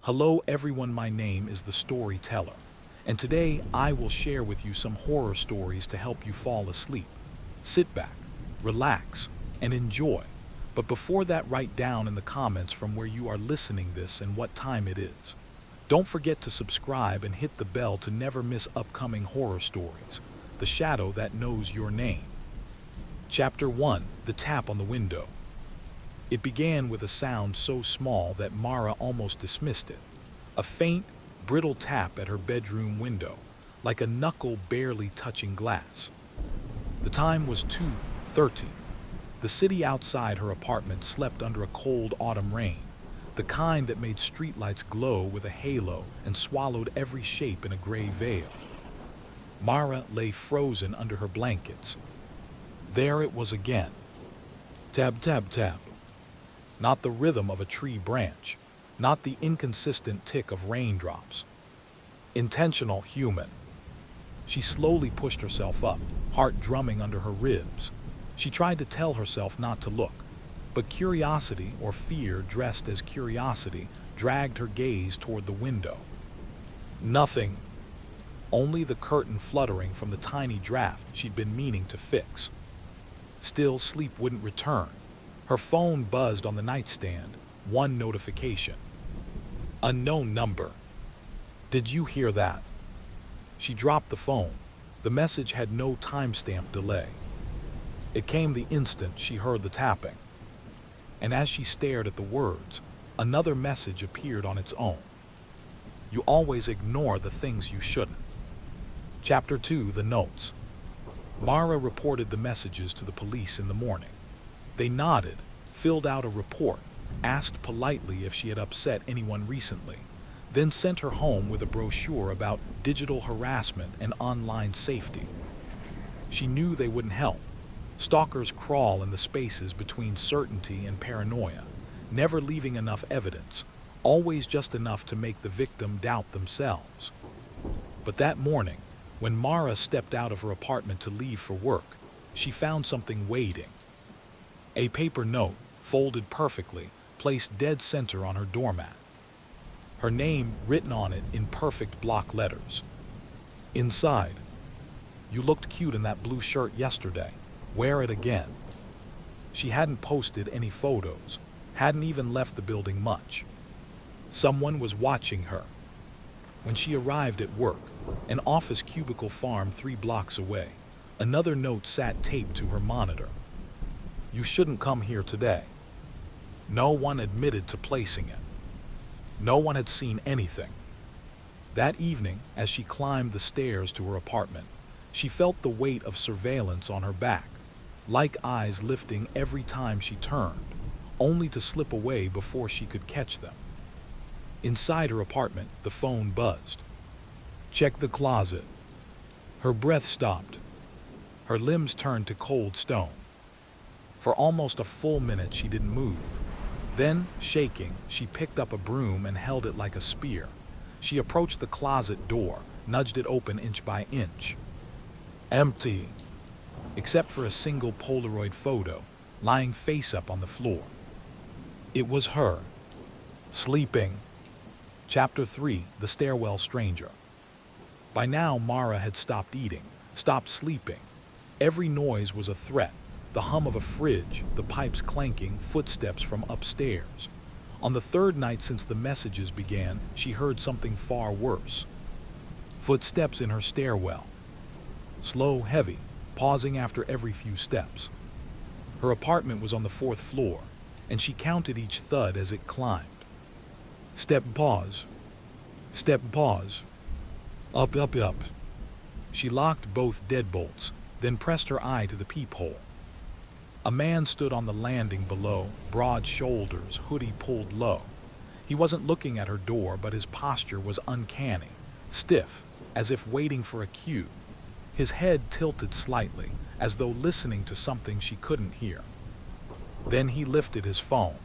Hello everyone, my name is the Storyteller, and today I will share with you some horror stories to help you fall asleep. Sit back, relax, and enjoy. But before that, write down in the comments from where you are listening this and what time it is. Don't forget to subscribe and hit the bell to never miss upcoming horror stories. The Shadow That Knows Your Name. Chapter 1: The Tap on the Window. It began with a sound so small that Mara almost dismissed it. A faint, brittle tap at her bedroom window, like a knuckle barely touching glass. The time was 2:30. The city outside her apartment slept under a cold autumn rain, the kind that made streetlights glow with a halo and swallowed every shape in a gray veil. Mara lay frozen under her blankets. There it was again. Tab, tab, tab. Not the rhythm of a tree branch, not the inconsistent tick of raindrops. Intentional, human. She slowly pushed herself up, heart drumming under her ribs. She tried to tell herself not to look, but curiosity, or fear dressed as curiosity, dragged her gaze toward the window. Nothing. Only the curtain fluttering from the tiny draft she'd been meaning to fix. Still, sleep wouldn't return. Her phone buzzed on the nightstand, one notification. Unknown number. Did you hear that? She dropped the phone. The message had no timestamp delay. It came the instant she heard the tapping. And as she stared at the words, another message appeared on its own. You always ignore the things you shouldn't. Chapter 2: The Notes. Mara reported the messages to the police in the morning. They nodded, filled out a report, asked politely if she had upset anyone recently, then sent her home with a brochure about digital harassment and online safety. She knew they wouldn't help. Stalkers crawl in the spaces between certainty and paranoia, never leaving enough evidence, always just enough to make the victim doubt themselves. But that morning, when Mara stepped out of her apartment to leave for work, she found something waiting. A paper note, folded perfectly, placed dead center on her doormat. Her name written on it in perfect block letters. Inside, you looked cute in that blue shirt yesterday. Wear it again. She hadn't posted any photos, hadn't even left the building much. Someone was watching her. When she arrived at work, an office cubicle farm 3 blocks away, another note sat taped to her monitor. You shouldn't come here today. No one admitted to placing it. No one had seen anything. That evening, as she climbed the stairs to her apartment, she felt the weight of surveillance on her back, like eyes lifting every time she turned, only to slip away before she could catch them. Inside her apartment, the phone buzzed. Check the closet. Her breath stopped. Her limbs turned to cold stone. For almost a full minute she didn't move. Then, shaking, she picked up a broom and held it like a spear. She approached the closet door, nudged it open inch by inch. Empty, except for a single Polaroid photo, lying face up on the floor. It was her, sleeping. Chapter 3: The Stairwell Stranger. By now, Mara had stopped eating, stopped sleeping. Every noise was a threat. The hum of a fridge, the pipes clanking, footsteps from upstairs. On the third night since the messages began, she heard something far worse. Footsteps in her stairwell. Slow, heavy, pausing after every few steps. Her apartment was on the 4th floor, and she counted each thud as it climbed. Step, pause. Step, pause. Up, up, up. She locked both deadbolts, then pressed her eye to the peephole. A man stood on the landing below, broad shoulders, hoodie pulled low. He wasn't looking at her door, but his posture was uncanny, stiff, as if waiting for a cue. His head tilted slightly, as though listening to something she couldn't hear. Then he lifted his phone.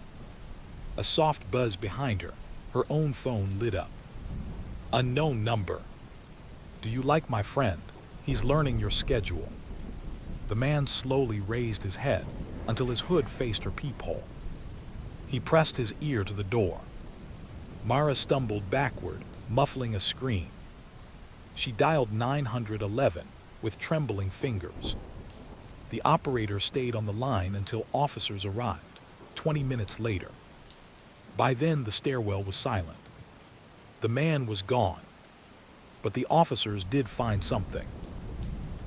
A soft buzz behind her, her own phone lit up. Unknown number. Do you like my friend? He's learning your schedule. The man slowly raised his head until his hood faced her peephole. He pressed his ear to the door. Mara stumbled backward, muffling a scream. She dialed 911 with trembling fingers. The operator stayed on the line until officers arrived, 20 minutes later. By then, the stairwell was silent. The man was gone, but the officers did find something.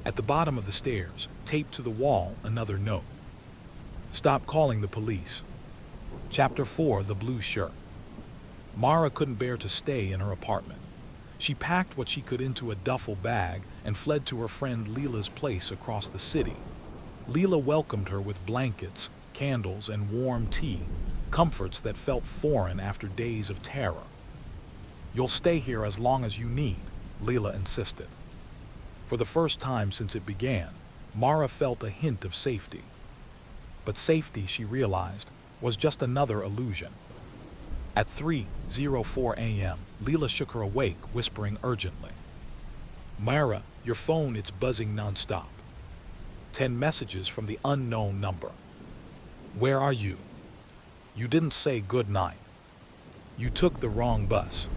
At the bottom of the stairs, taped to the wall, another note. Stop calling the police. Chapter 4, The Blue Shirt. Mara couldn't bear to stay in her apartment. She packed what she could into a duffel bag and fled to her friend Leela's place across the city. Leela welcomed her with blankets, candles, and warm tea, comforts that felt foreign after days of terror. You'll stay here as long as you need, Leela insisted. For the first time since it began, Mara felt a hint of safety. But safety, she realized, was just another illusion. At 3:04 a.m., Leela shook her awake, whispering urgently. Mara, your phone, it's buzzing nonstop. 10 messages from the unknown number. Where are you? You didn't say good night. You took the wrong bus.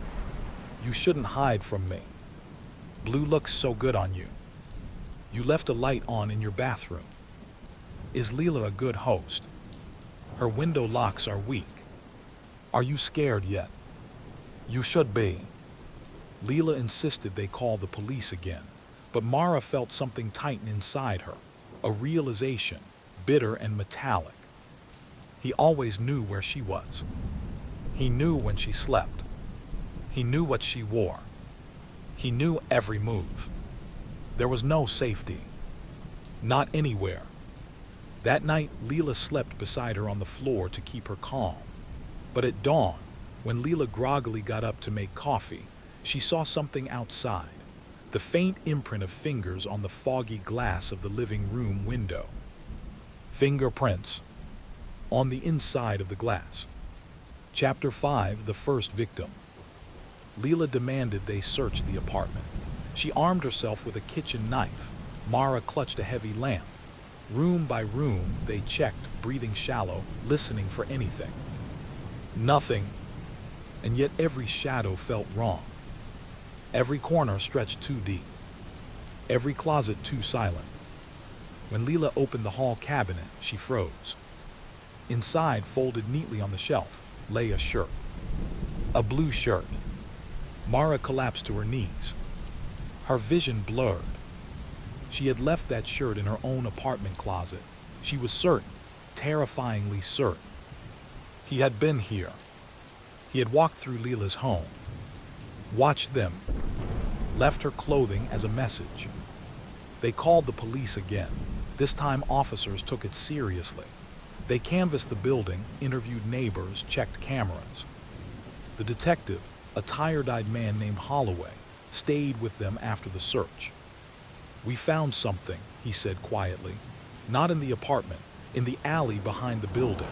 You shouldn't hide from me. Blue looks so good on you. You left a light on in your bathroom. Is Leela a good host? Her window locks are weak. Are you scared yet? You should be. Leela insisted they call the police again, but Mara felt something tighten inside her, a realization, bitter and metallic. He always knew where she was. He knew when she slept. He knew what she wore. He knew every move. There was no safety. Not anywhere. That night, Leela slept beside her on the floor to keep her calm. But at dawn, when Leela groggily got up to make coffee, she saw something outside, the faint imprint of fingers on the foggy glass of the living room window. Fingerprints on the inside of the glass. Chapter 5, The First Victim. Leela demanded they search the apartment. She armed herself with a kitchen knife. Mara clutched a heavy lamp. Room by room, they checked, breathing shallow, listening for anything. Nothing. And yet every shadow felt wrong. Every corner stretched too deep. Every closet too silent. When Leela opened the hall cabinet, she froze. Inside, folded neatly on the shelf, lay a shirt. A blue shirt. Mara collapsed to her knees. Her vision blurred. She had left that shirt in her own apartment closet. She was certain, terrifyingly certain. He had been here. He had walked through Leela's home. Watched them. Left her clothing as a message. They called the police again. This time officers took it seriously. They canvassed the building, interviewed neighbors, checked cameras. The detective, a tired-eyed man named Holloway, stayed with them after the search. We found something, he said quietly. Not in the apartment, in the alley behind the building.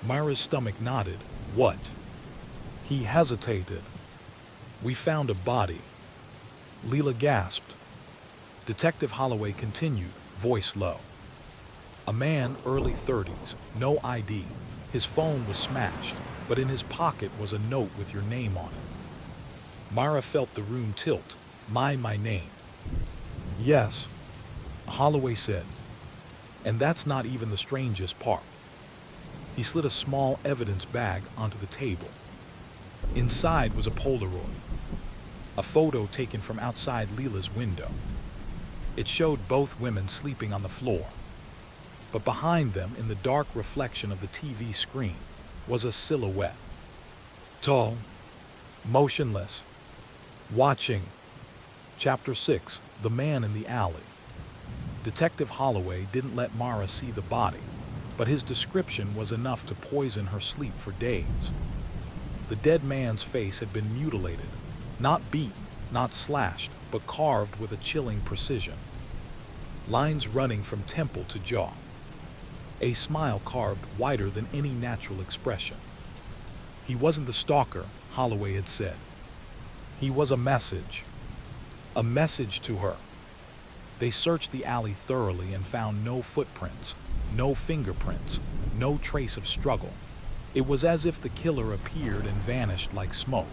Mara's stomach nodded. What? He hesitated. We found a body. Leela gasped. Detective Holloway continued, voice low. A man, early 30s, no ID. His phone was smashed, but in his pocket was a note with your name on it. Mara felt the room tilt. My name. Yes, Holloway said. And that's not even the strangest part. He slid a small evidence bag onto the table. Inside was a Polaroid, a photo taken from outside Leela's window. It showed both women sleeping on the floor. But behind them, in the dark reflection of the TV screen, was a silhouette. Tall, motionless, watching. Chapter 6, The Man in the Alley. Detective Holloway didn't let Mara see the body, but his description was enough to poison her sleep for days. The dead man's face had been mutilated, not beaten, not slashed, but carved with a chilling precision. Lines running from temple to jaw. A smile carved wider than any natural expression. He wasn't the stalker, Holloway had said. He was a message to her. They searched the alley thoroughly and found no footprints, no fingerprints, no trace of struggle. It was as if the killer appeared and vanished like smoke.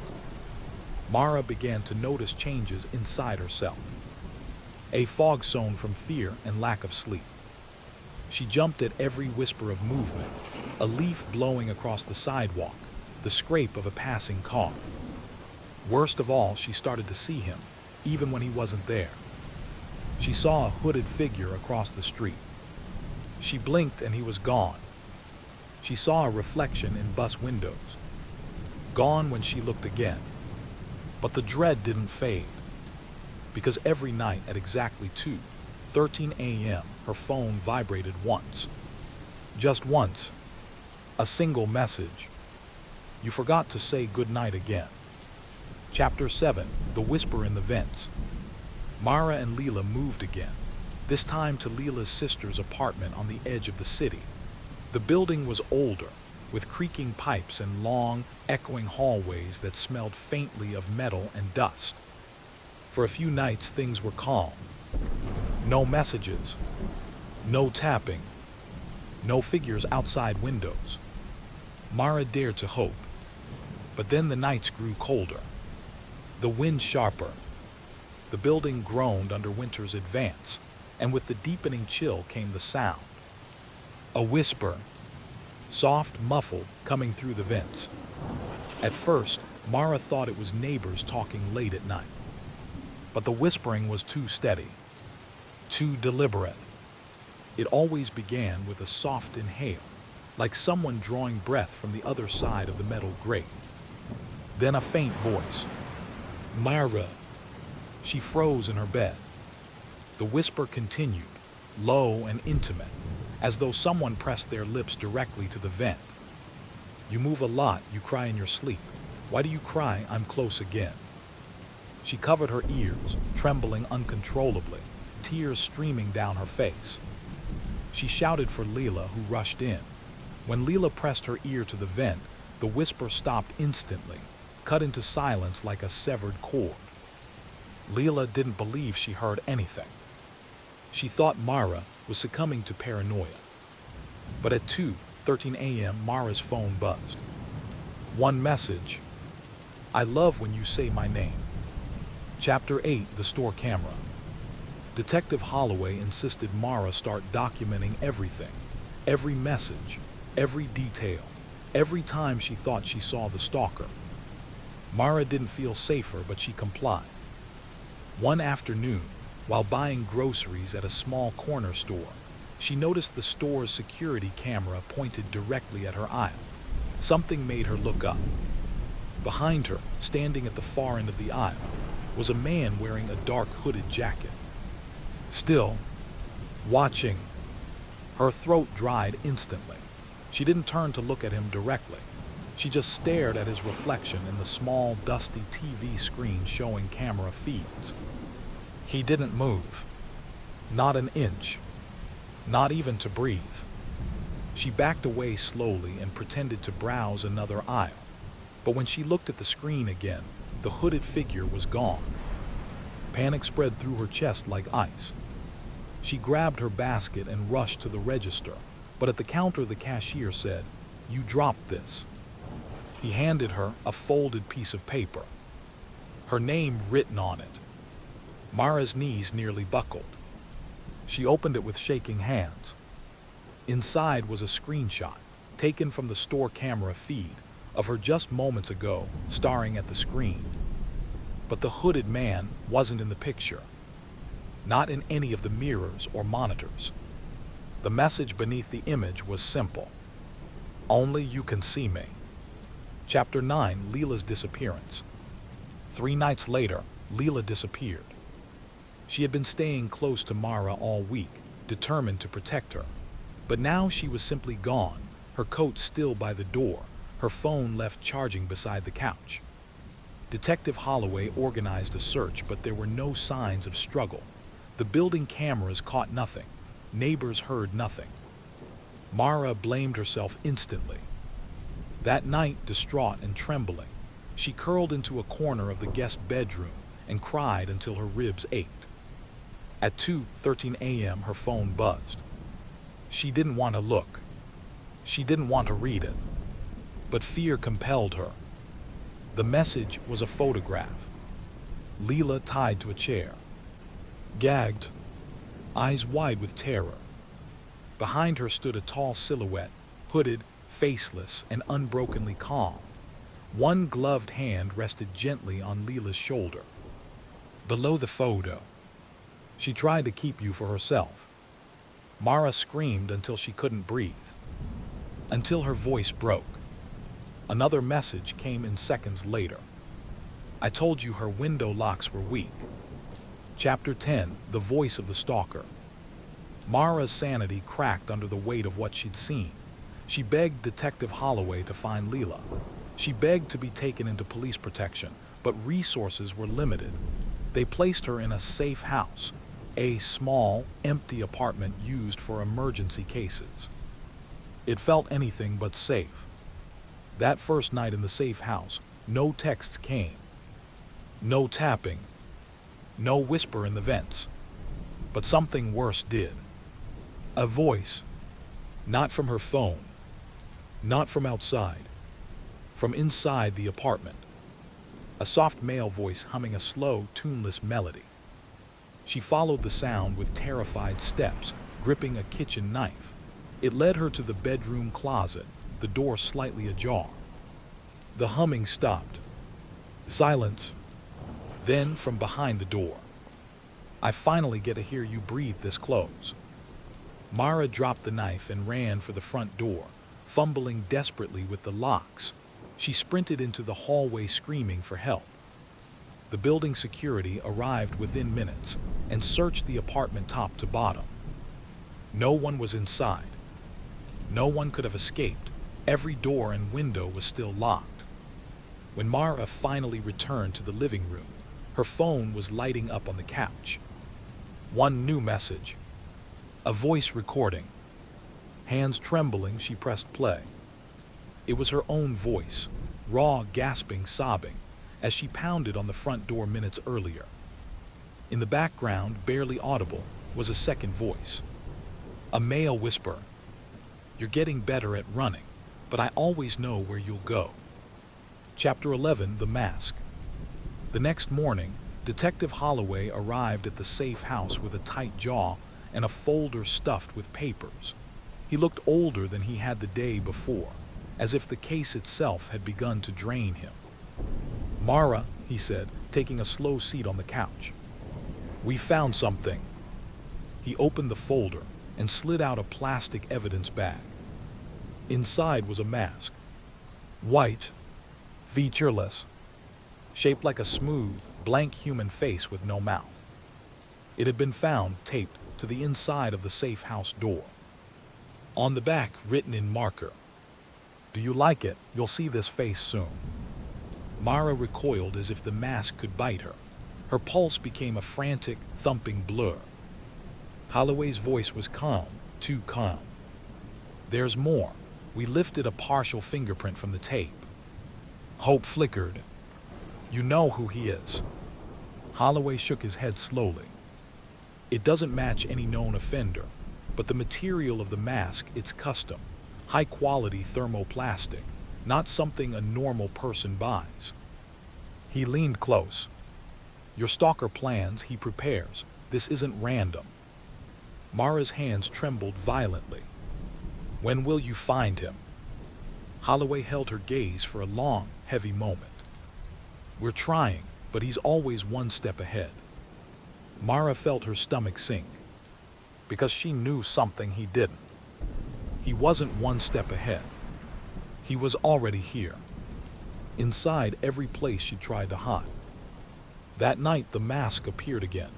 Mara began to notice changes inside herself. A fog sown from fear and lack of sleep. She jumped at every whisper of movement, a leaf blowing across the sidewalk, the scrape of a passing car. Worst of all, she started to see him, even when he wasn't there. She saw a hooded figure across the street. She blinked and he was gone. She saw a reflection in bus windows. Gone when she looked again. But the dread didn't fade. Because every night at exactly 2:13 a.m., her phone vibrated once. Just once. A single message. You forgot to say goodnight again. Chapter 7, The Whisper in the Vents. Mara and Leela moved again, this time to Leela's sister's apartment on the edge of the city. The building was older, with creaking pipes and long, echoing hallways that smelled faintly of metal and dust. For a few nights, things were calm. No messages, no tapping, no figures outside windows. Mara dared to hope. But then the nights grew colder. The wind sharper. The building groaned under winter's advance, and with the deepening chill came the sound. A whisper, soft, muffled, coming through the vents. At first, Mara thought it was neighbors talking late at night. But the whispering was too steady, too deliberate. It always began with a soft inhale, like someone drawing breath from the other side of the metal grate. Then a faint voice. Mara. She froze in her bed. The whisper continued, low and intimate, as though someone pressed their lips directly to the vent. You move a lot, you cry in your sleep. Why do you cry? I'm close again. She covered her ears, trembling uncontrollably, tears streaming down her face. She shouted for Leela, who rushed in. When Leela pressed her ear to the vent, the whisper stopped instantly, cut into silence like a severed cord. Leela didn't believe she heard anything. She thought Mara was succumbing to paranoia. But at 2:13 a.m., Mara's phone buzzed. One message. I love when you say my name. Chapter 8, The Store Camera. Detective Holloway insisted Mara start documenting everything, every message, every detail, every time she thought she saw the stalker. Mara didn't feel safer, but she complied. One afternoon, while buying groceries at a small corner store, she noticed the store's security camera pointed directly at her aisle. Something made her look up. Behind her, standing at the far end of the aisle, was a man wearing a dark hooded jacket. Still, watching. Her throat dried instantly. She didn't turn to look at him directly. She just stared at his reflection in the small, dusty TV screen showing camera feeds. He didn't move. Not an inch. Not even to breathe. She backed away slowly and pretended to browse another aisle. But when she looked at the screen again, the hooded figure was gone. Panic spread through her chest like ice. She grabbed her basket and rushed to the register, but at the counter the cashier said, "You dropped this." He handed her a folded piece of paper. Her name written on it. Mara's knees nearly buckled. She opened it with shaking hands. Inside was a screenshot, taken from the store camera feed, of her just moments ago, staring at the screen. But the hooded man wasn't in the picture. Not in any of the mirrors or monitors. The message beneath the image was simple. Only you can see me. Chapter 9, Leela's Disappearance. 3 nights later, Leela disappeared. She had been staying close to Mara all week, determined to protect her. But now she was simply gone, her coat still by the door, her phone left charging beside the couch. Detective Holloway organized a search, but there were no signs of struggle. The building cameras caught nothing. Neighbors heard nothing. Mara blamed herself instantly. That night, distraught and trembling, she curled into a corner of the guest bedroom and cried until her ribs ached. At 2:13 a.m., her phone buzzed. She didn't want to look. She didn't want to read it. but fear compelled her. The message was a photograph. Leela tied to a chair, gagged, eyes wide with terror. Behind her stood a tall silhouette, hooded, faceless, and unbrokenly calm. One gloved hand rested gently on Leela's shoulder. Below the photo, she tried to keep you for herself. Mara screamed until she couldn't breathe, until her voice broke. Another message came in seconds later. I told you her window locks were weak. Chapter 10, The Voice of the Stalker. Mara's sanity cracked under the weight of what she'd seen. She begged Detective Holloway to find Leela. She begged to be taken into police protection, but resources were limited. They placed her in a safe house, a small, empty apartment used for emergency cases. It felt anything but safe. That first night in the safe house, no texts came. No tapping. No whisper in the vents. But something worse did. A voice. Not from her phone. Not from outside. From inside the apartment. A soft male voice humming a slow, tuneless melody. She followed the sound with terrified steps, gripping a kitchen knife. It led her to the bedroom closet, the door slightly ajar. The humming stopped. Silence. Then, from behind the door, I finally get to hear you breathe this close. Mara dropped the knife and ran for the front door, fumbling desperately with the locks. She sprinted into the hallway screaming for help. The building security arrived within minutes and searched the apartment top to bottom. No one was inside. No one could have escaped. Every door and window was still locked. When Mara finally returned to the living room, her phone was lighting up on the couch. One new message. A voice recording. Hands trembling, she pressed play. It was her own voice, raw, gasping, sobbing, as she pounded on the front door minutes earlier. In the background, barely audible, was a second voice. A male whisper. You're getting better at running, but I always know where you'll go. Chapter 11, The Mask. The next morning, Detective Holloway arrived at the safe house with a tight jaw and a folder stuffed with papers. He looked older than he had the day before, as if the case itself had begun to drain him. Mara, he said, taking a slow seat on the couch. We found something. He opened the folder and slid out a plastic evidence bag. Inside was a mask. White, featureless, shaped like a smooth, blank human face with no mouth. It had been found taped to the inside of the safe house door. On the back, written in marker, "Do you like it? You'll see this face soon." Mara recoiled as if the mask could bite her. Her pulse became a frantic, thumping blur. Holloway's voice was calm, too calm. There's more. We lifted a partial fingerprint from the tape. Hope flickered. You know who he is. Holloway shook his head slowly. It doesn't match any known offender, but the material of the mask, it's custom. High-quality thermoplastic, not something a normal person buys. He leaned close. Your stalker plans, he prepares. This isn't random. Mara's hands trembled violently. When will you find him? Holloway held her gaze for a long, heavy moment. We're trying, but he's always one step ahead. Mara felt her stomach sink, because she knew something he didn't. He wasn't one step ahead. He was already here, inside every place she tried to hide. That night, the mask appeared again.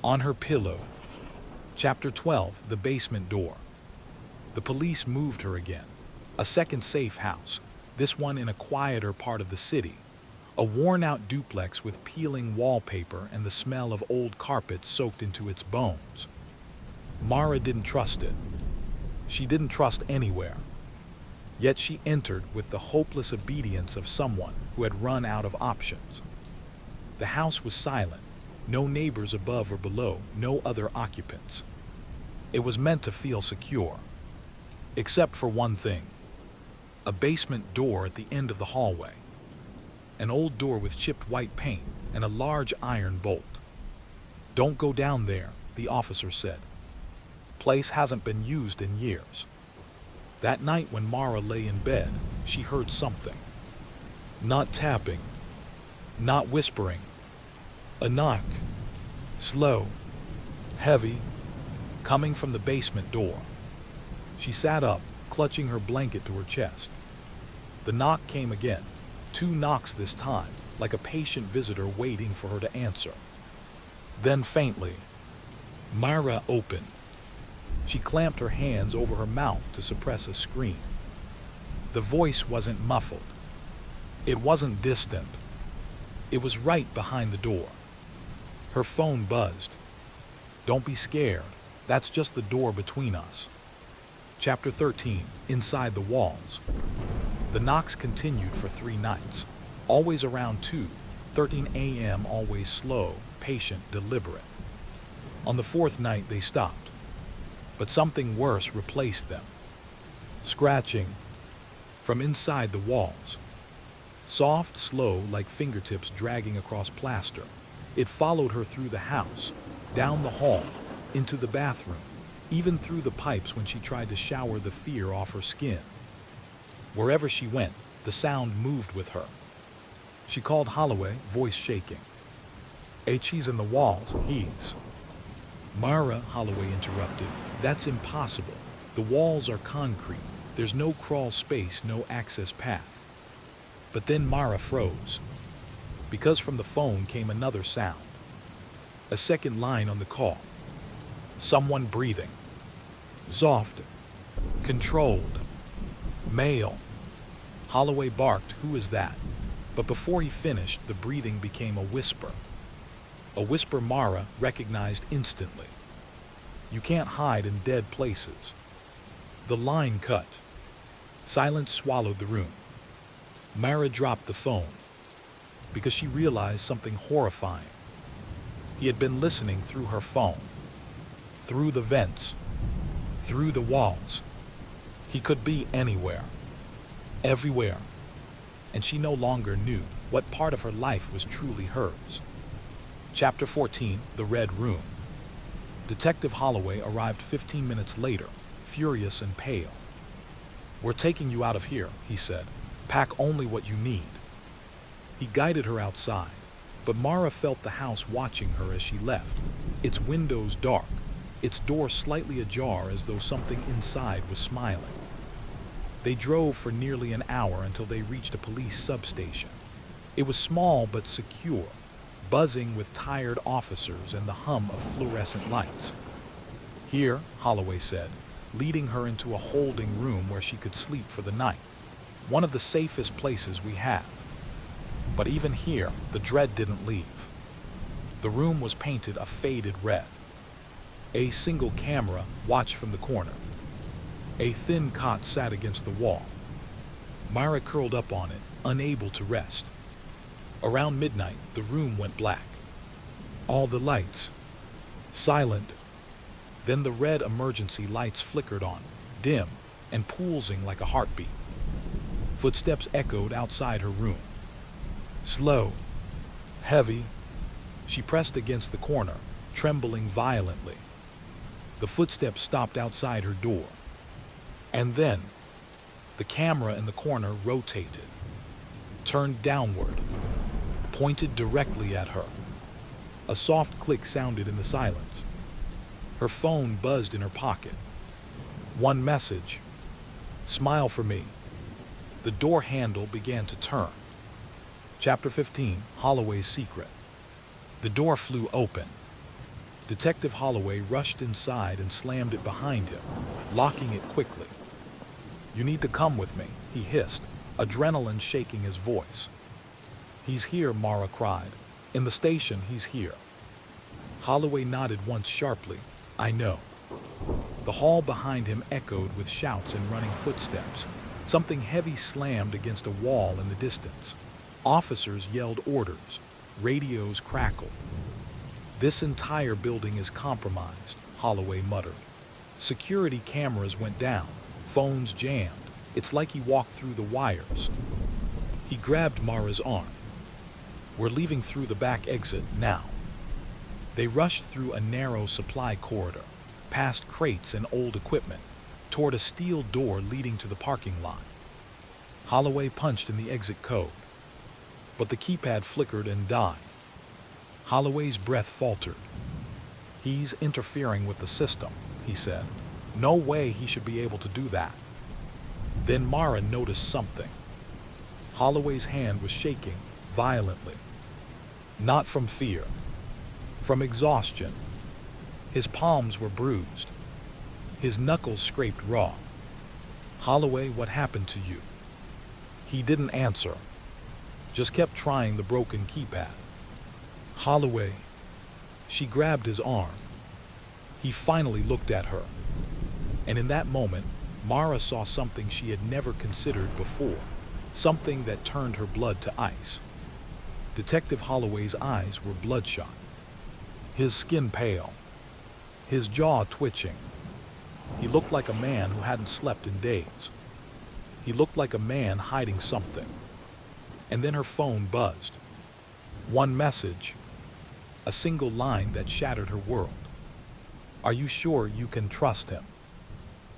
On her pillow. Chapter 12, The Basement Door. The police moved her again. A second safe house, this one in a quieter part of the city. A worn-out duplex with peeling wallpaper and the smell of old carpet soaked into its bones. Mara didn't trust it. She didn't trust anywhere. Yet she entered with the hopeless obedience of someone who had run out of options. The house was silent. No neighbors above or below, no other occupants. It was meant to feel secure. Except for one thing. A basement door at the end of the hallway. An old door with chipped white paint and a large iron bolt. "Don't go down there," the officer said. "Place hasn't been used in years." That night when Mara lay in bed, she heard something. Not tapping, not whispering. A knock, slow, heavy, coming from the basement door. She sat up, clutching her blanket to her chest. The knock came again, 2 knocks this time, like a patient visitor waiting for her to answer. Then faintly, Myra opened. She clamped her hands over her mouth to suppress a scream. The voice wasn't muffled. It wasn't distant. It was right behind the door. Her phone buzzed. "Don't be scared. That's just the door between us." Chapter 13, Inside the Walls. The knocks continued for 3 nights, always around 2:13 a.m., always slow, patient, deliberate. On the 4th night they stopped, but something worse replaced them. Scratching from inside the walls. Soft, slow, like fingertips dragging across plaster. It followed her through the house, down the hall, into the bathroom, even through the pipes when she tried to shower the fear off her skin. Wherever she went, the sound moved with her. She called Holloway, voice shaking. "He's in the walls, he's..." "Mara," Holloway interrupted, "that's impossible. The walls are concrete. There's no crawl space, no access path." But then Mara froze, because from the phone came another sound. A second line on the call. Someone breathing. Soft. Controlled. Male. Holloway barked, "Who is that?" But before he finished, the breathing became a whisper. A whisper Mara recognized instantly. You can't hide in dead places. The line cut. Silence swallowed the room. Mara dropped the phone because she realized something horrifying. He had been listening through her phone, through the vents, through the walls. He could be anywhere, everywhere, and she no longer knew what part of her life was truly hers. Chapter 14, The Red Room. Detective Holloway arrived 15 minutes later, furious and pale. "We're taking you out of here," he said. "Pack only what you need." He guided her outside, but Mara felt the house watching her as she left, its windows dark, its door slightly ajar as though something inside was smiling. They drove for nearly an hour until they reached a police substation. It was small but secure, buzzing with tired officers and the hum of fluorescent lights. "Here," Holloway said, leading her into a holding room where she could sleep for the night. "One of the safest places we have." But even here, the dread didn't leave. The room was painted a faded red. A single camera watched from the corner. A thin cot sat against the wall. Myra curled up on it, unable to rest. Around midnight, the room went black. All the lights silent. Then the red emergency lights flickered on, dim and pulsing like a heartbeat. Footsteps echoed outside her room. Slow, heavy. She pressed against the corner, trembling violently. The footsteps stopped outside her door. And then, the camera in the corner rotated, turned downward, pointed directly at her. A soft click sounded in the silence. Her phone buzzed in her pocket. One message. "Smile for me." The door handle began to turn. Chapter 15, Holloway's Secret. The door flew open. Detective Holloway rushed inside and slammed it behind him, locking it quickly. "You need to come with me," he hissed, adrenaline shaking his voice. "He's here," Mara cried. "In the station, he's here." Holloway nodded once sharply. "I know." The hall behind him echoed with shouts and running footsteps. Something heavy slammed against a wall in the distance. Officers yelled orders. Radios crackled. "This entire building is compromised," Holloway muttered. Security cameras went down. Phones jammed. It's like he walked through the wires. He grabbed Mara's arm. "We're leaving through the back exit now." They rushed through a narrow supply corridor, past crates and old equipment, toward a steel door leading to the parking lot. Holloway punched in the exit code, but the keypad flickered and died. Holloway's breath faltered. "He's interfering with the system," he said. "No way he should be able to do that." Then Mara noticed something. Holloway's hand was shaking violently. Not from fear, from exhaustion. His palms were bruised. His knuckles scraped raw. "Holloway, what happened to you?" He didn't answer, just kept trying the broken keypad. "Holloway." She grabbed his arm. He finally looked at her. And in that moment, Mara saw something she had never considered before, something that turned her blood to ice. Detective Holloway's eyes were bloodshot, his skin pale, his jaw twitching. He looked like a man who hadn't slept in days. He looked like a man hiding something. And then her phone buzzed. One message, a single line that shattered her world. "Are you sure you can trust him?"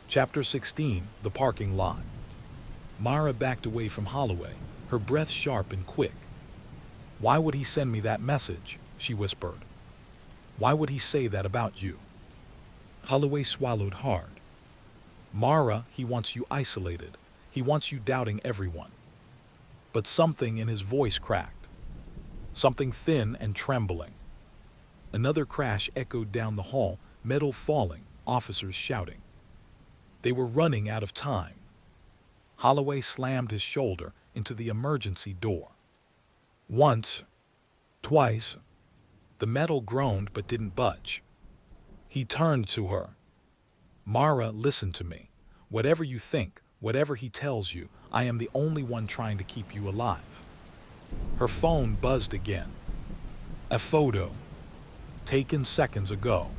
Chapter 16, The Parking Lot. Mara backed away from Holloway, her breath sharp and quick. "Why would he send me that message?" she whispered. "Why would he say that about you?" Holloway swallowed hard. "Mara, he wants you isolated. He wants you doubting everyone." But something in his voice cracked. Something thin and trembling. Another crash echoed down the hall, metal falling, officers shouting. They were running out of time. Holloway slammed his shoulder into the emergency door. Once, twice, the metal groaned but didn't budge. He turned to her. "Mara, listen to me. Whatever you think, whatever he tells you, I am the only one trying to keep you alive." Her phone buzzed again. A photo, taken seconds ago,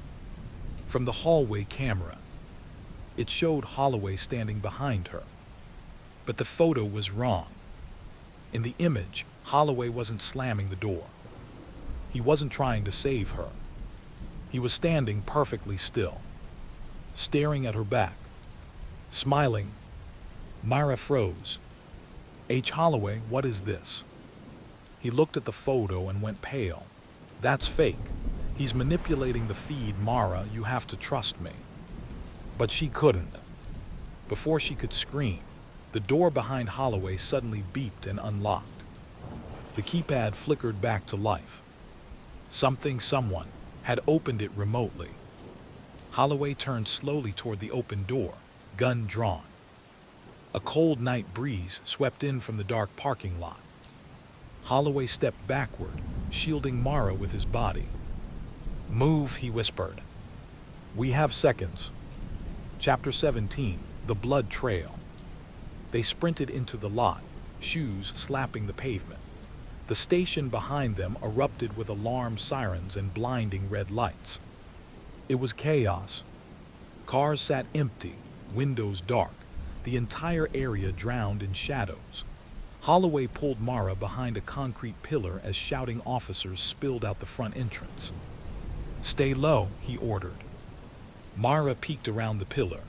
from the hallway camera. It showed Holloway standing behind her. But the photo was wrong. In the image, Holloway wasn't slamming the door. He wasn't trying to save her. He was standing perfectly still, staring at her back, smiling. Mara froze. "H. Holloway, what is this?" He looked at the photo and went pale. "That's fake. He's manipulating the feed, Mara. You have to trust me." But she couldn't. Before she could scream, the door behind Holloway suddenly beeped and unlocked. The keypad flickered back to life. Someone, had opened it remotely. Holloway turned slowly toward the open door, gun drawn. A cold night breeze swept in from the dark parking lot. Holloway stepped backward, shielding Mara with his body. "Move," he whispered. "We have seconds." Chapter 17, The Blood Trail. They sprinted into the lot, shoes slapping the pavement. The station behind them erupted with alarm sirens and blinding red lights. It was chaos. Cars sat empty, windows dark, the entire area drowned in shadows. Holloway pulled Mara behind a concrete pillar as shouting officers spilled out the front entrance. "Stay low," he ordered. Mara peeked around the pillar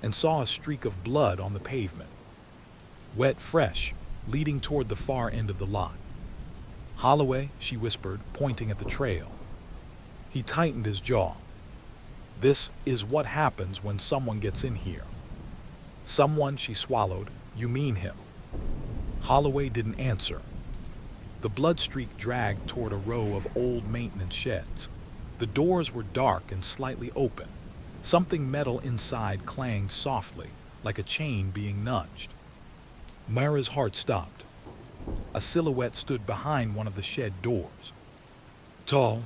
and saw a streak of blood on the pavement. Wet, fresh, leading toward the far end of the lot. "Holloway," she whispered, pointing at the trail. He tightened his jaw. "This is what happens when someone gets in here." "Someone," she swallowed. "You mean him?" Holloway didn't answer. The blood streak dragged toward a row of old maintenance sheds. The doors were dark and slightly open. Something metal inside clanged softly, like a chain being nudged. Mara's heart stopped. A silhouette stood behind one of the shed doors. Tall,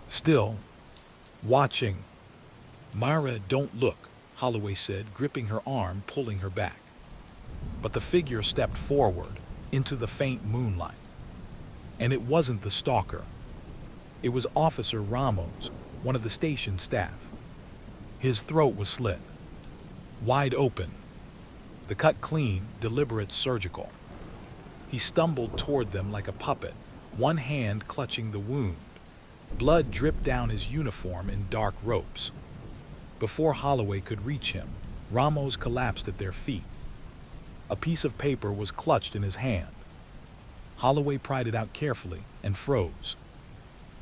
still, watching. "Mara, don't look," Holloway said, gripping her arm, pulling her back. But the figure stepped forward, into the faint moonlight. And it wasn't the stalker. It was Officer Ramos, one of the station staff. His throat was slit, wide open. The cut clean, deliberate, surgical. He stumbled toward them like a puppet, one hand clutching the wound. Blood dripped down his uniform in dark ropes. Before Holloway could reach him, Ramos collapsed at their feet. A piece of paper was clutched in his hand. Holloway pried it out carefully and froze.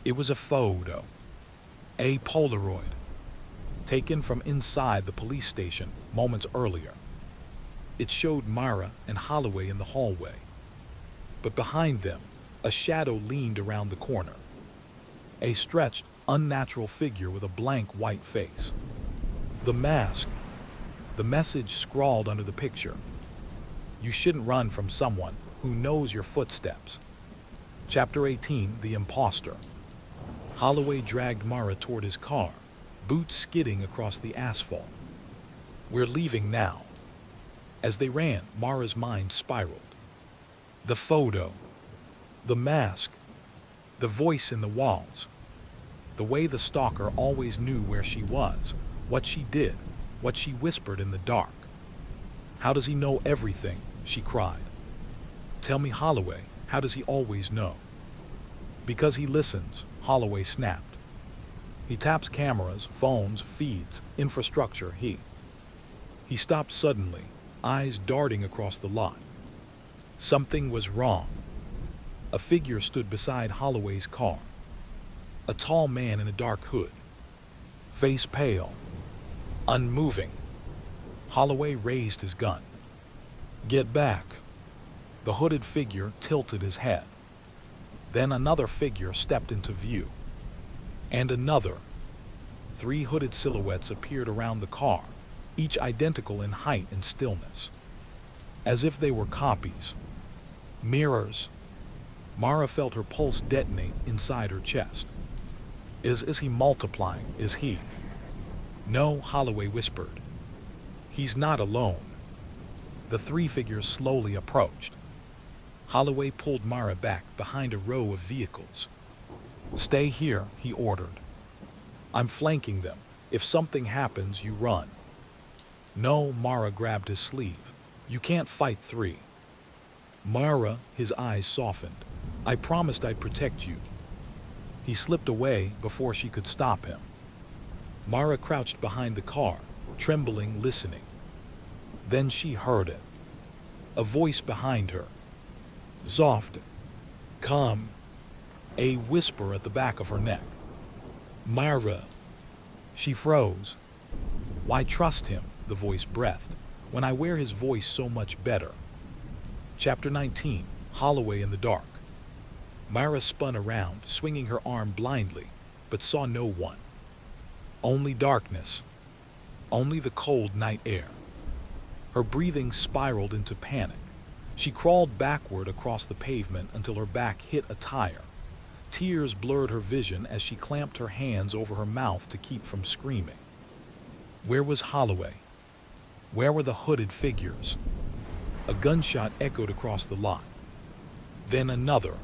It was a photo. A Polaroid. Taken from inside the police station moments earlier. It showed Mara and Holloway in the hallway. But behind them, a shadow leaned around the corner. A stretched, unnatural figure with a blank white face. The mask. The message scrawled under the picture. You shouldn't run from someone who knows your footsteps. Chapter 18, The Imposter. Holloway dragged Mara toward his car, boots skidding across the asphalt. We're leaving now. As they ran, Mara's mind spiraled. The photo. The mask. The voice in the walls. The way the stalker always knew where she was, what she did, what she whispered in the dark. How does he know everything? She cried. Tell me, Holloway, how does he always know? Because he listens, Holloway snapped. He taps cameras, phones, feeds, infrastructure, He stopped suddenly, eyes darting across the lot. Something was wrong. A figure stood beside Holloway's car. A tall man in a dark hood. Face pale. Unmoving. Holloway raised his gun. Get back. The hooded figure tilted his head. Then another figure stepped into view. And another. 3 hooded silhouettes appeared around the car, each identical in height and stillness. As if they were copies. Mirrors. Mara felt her pulse detonate inside her chest. Is he multiplying? Is he? No, Holloway whispered. He's not alone. The 3 figures slowly approached. Holloway pulled Mara back behind a row of vehicles. Stay here, he ordered. I'm flanking them. If something happens, you run. No, Mara grabbed his sleeve. You can't fight 3. Mara, his eyes softened. I promised I'd protect you. He slipped away before she could stop him. Mara crouched behind the car, trembling, listening. Then she heard it. A voice behind her. Soft. Come. A whisper at the back of her neck. Mara. She froze. Why trust him? The voice breathed. When I wear his voice so much better. Chapter 19, Holloway in the dark. Mara spun around, swinging her arm blindly, but saw no one. Only darkness. Only the cold night air. Her breathing spiraled into panic. She crawled backward across the pavement until her back hit a tire. Tears blurred her vision as she clamped her hands over her mouth to keep from screaming. Where was Holloway? Where were the hooded figures? A gunshot echoed across the lot. Then another.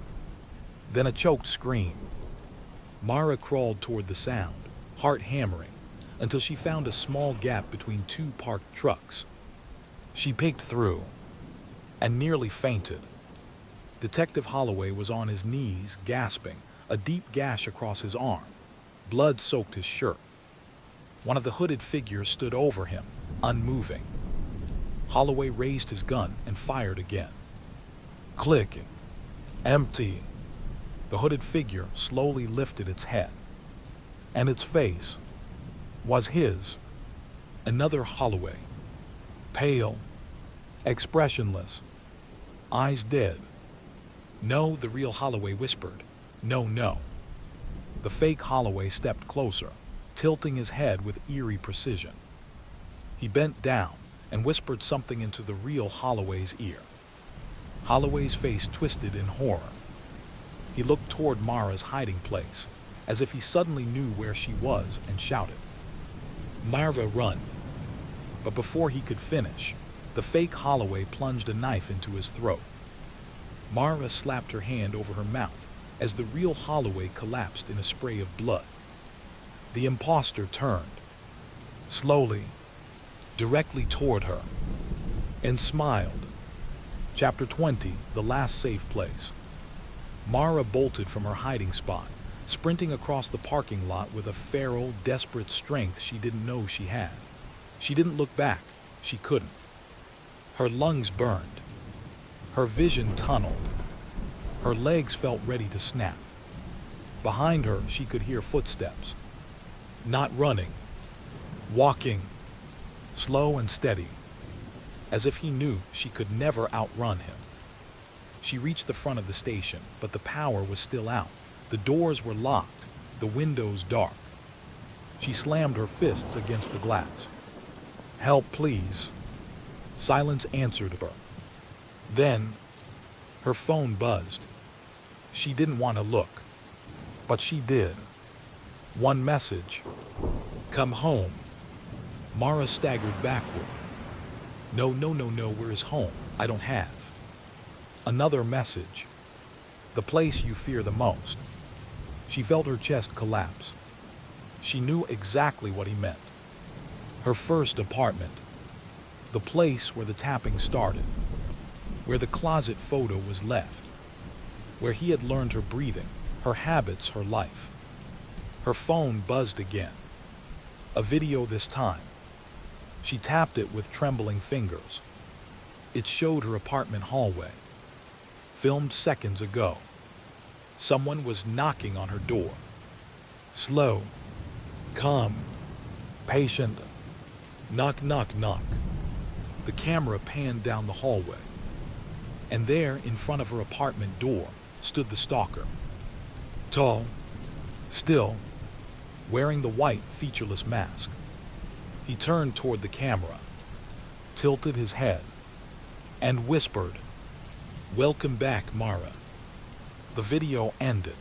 Then a choked scream. Mara crawled toward the sound, heart hammering, until she found a small gap between 2 parked trucks. She peeked through and nearly fainted. Detective Holloway was on his knees, gasping, a deep gash across his arm. Blood soaked his shirt. One of the hooded figures stood over him, unmoving. Holloway raised his gun and fired again. Clicking. Empty. The hooded figure slowly lifted its head. And its face was his. Another Holloway. Pale. Expressionless. Eyes dead. No, the real Holloway whispered. No, no. The fake Holloway stepped closer, tilting his head with eerie precision. He bent down and whispered something into the real Holloway's ear. Holloway's face twisted in horror. He looked toward Mara's hiding place, as if he suddenly knew where she was, and shouted, Mara, run! But before he could finish, the fake Holloway plunged a knife into his throat. Mara slapped her hand over her mouth as the real Holloway collapsed in a spray of blood. The imposter turned, slowly, directly toward her. and smiled. Chapter 20, The Last Safe Place. Mara bolted from her hiding spot, sprinting across the parking lot with a feral, desperate strength she didn't know she had. She didn't look back. She couldn't. Her lungs burned. Her vision tunneled. Her legs felt ready to snap. Behind her, she could hear footsteps. Not running. Walking. Slow and steady. As if he knew she could never outrun him. She reached the front of the station, but the power was still out. The doors were locked, the windows dark. She slammed her fists against the glass. "Help, please." Silence answered her. Then, her phone buzzed. She didn't want to look, but she did. One message. "Come home." Mara staggered backward. No, where is home? I don't have." Another message. "The place you fear the most." She felt her chest collapse. She knew exactly what he meant. Her first apartment. The place where the tapping started. Where the closet photo was left. Where he had learned her breathing, her habits, her life. Her phone buzzed again. A video this time. She tapped it with trembling fingers. It showed her apartment hallway. Filmed seconds ago. Someone was knocking on her door. Slow. Calm. Patient. Knock, knock, knock. The camera panned down the hallway. And there, in front of her apartment door, stood the stalker. Tall. Still. Wearing the white, featureless mask. He turned toward the camera, tilted his head, and whispered, "Welcome back, Mara." The video ended.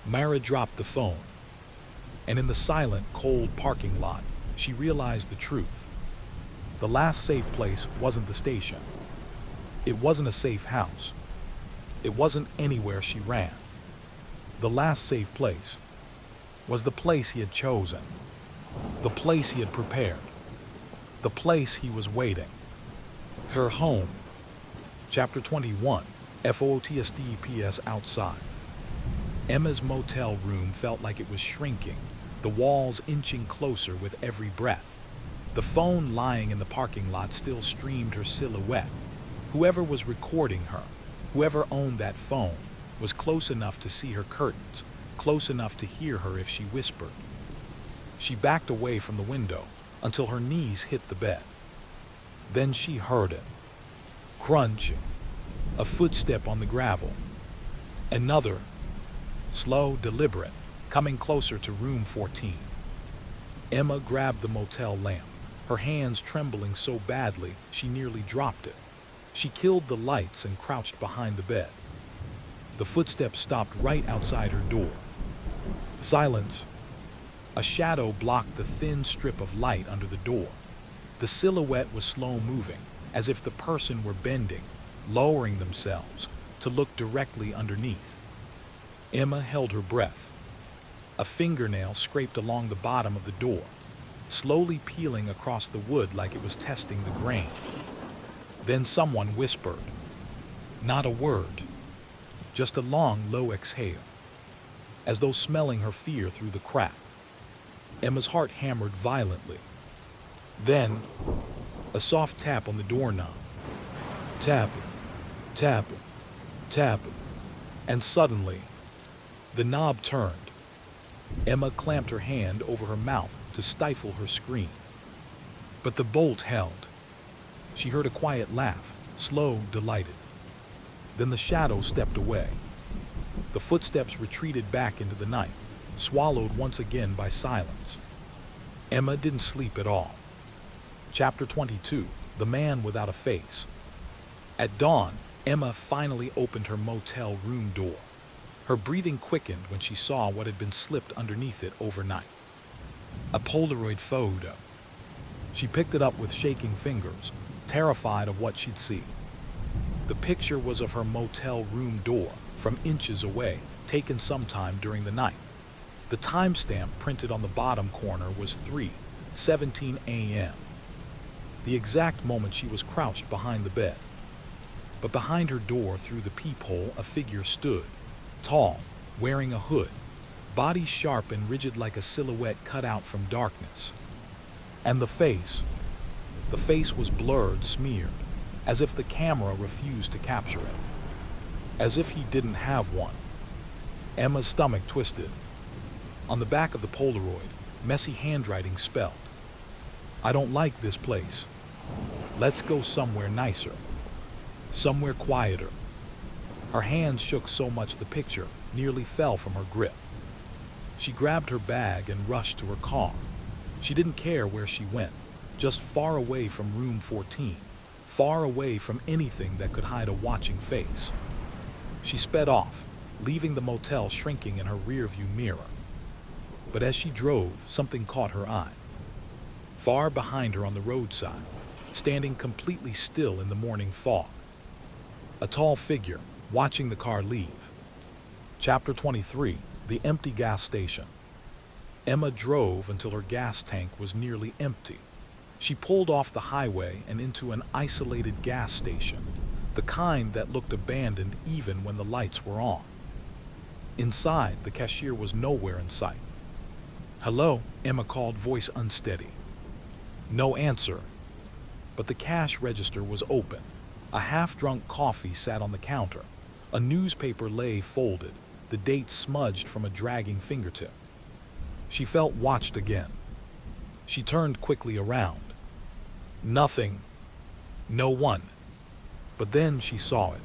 Mara dropped the phone, and in the silent, cold parking lot, she realized the truth. The last safe place wasn't the station. It wasn't a safe house. It wasn't anywhere she ran. The last safe place was the place he had chosen. The place he had prepared. The place he was waiting. Her home. Chapter 21, FOOTSDEPS outside. Emma's motel room felt like it was shrinking, the walls inching closer with every breath. The phone lying in the parking lot still streamed her silhouette. Whoever was recording her, whoever owned that phone, was close enough to see her curtains, close enough to hear her if she whispered. She backed away from the window until her knees hit the bed. Then she heard it. Crunching. A footstep on the gravel. Another. Slow, deliberate, coming closer to room 14. Emma grabbed the motel lamp, her hands trembling so badly she nearly dropped it. She killed the lights and crouched behind the bed. The footsteps stopped right outside her door. Silence. A shadow blocked the thin strip of light under the door. The silhouette was slow moving, as if the person were bending, lowering themselves to look directly underneath. Emma held her breath. A fingernail scraped along the bottom of the door, slowly peeling across the wood like it was testing the grain. Then someone whispered. Not a word, just a long, low exhale, as though smelling her fear through the crack. Emma's heart hammered violently. Then, a soft tap on the doorknob. Tap, tap, tap, and suddenly, the knob turned. Emma clamped her hand over her mouth to stifle her scream. But the bolt held. She heard a quiet laugh, slow, delighted. Then the shadow stepped away. The footsteps retreated back into the night, swallowed once again by silence. Emma didn't sleep at all. Chapter 22, The Man Without a Face. At dawn, Emma finally opened her motel room door. Her breathing quickened when she saw what had been slipped underneath it overnight. A Polaroid photo. She picked it up with shaking fingers, terrified of what she'd see. The picture was of her motel room door, from inches away, taken sometime during the night. The timestamp printed on the bottom corner was 3:17 a.m. the exact moment she was crouched behind the bed. But behind her door through the peephole a figure stood, tall, wearing a hood, body sharp and rigid like a silhouette cut out from darkness. And the face was blurred, smeared, as if the camera refused to capture it. As if he didn't have one. Emma's stomach twisted. On the back of the Polaroid, messy handwriting spelled, "I don't like this place. Let's go somewhere nicer. Somewhere quieter." Her hands shook so much the picture nearly fell from her grip. She grabbed her bag and rushed to her car. She didn't care where she went, just far away from room 14, far away from anything that could hide a watching face. She sped off, leaving the motel shrinking in her rearview mirror. But as she drove, something caught her eye. Far behind her on the roadside, standing completely still in the morning fog. A tall figure, watching the car leave. Chapter 23, The Empty Gas Station. Emma drove until her gas tank was nearly empty. She pulled off the highway and into an isolated gas station, the kind that looked abandoned even when the lights were on. Inside, the cashier was nowhere in sight. "Hello," Emma called, voice unsteady. No answer. But the cash register was open. A half-drunk coffee sat on the counter. A newspaper lay folded, the date smudged from a dragging fingertip. She felt watched again. She turned quickly around. Nothing. No one. But then she saw it.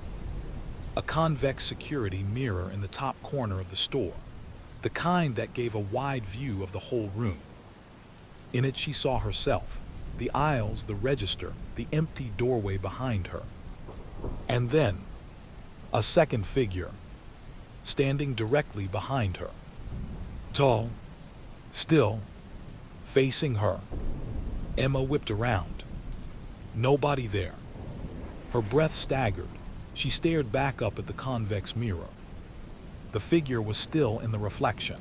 A convex security mirror in the top corner of the store, the kind that gave a wide view of the whole room. In it she saw herself, the aisles, the register, the empty doorway behind her. And then, a second figure, standing directly behind her. Tall, still, facing her. Emma whipped around. Nobody there. Her breath staggered. She stared back up at the convex mirror. The figure was still in the reflection.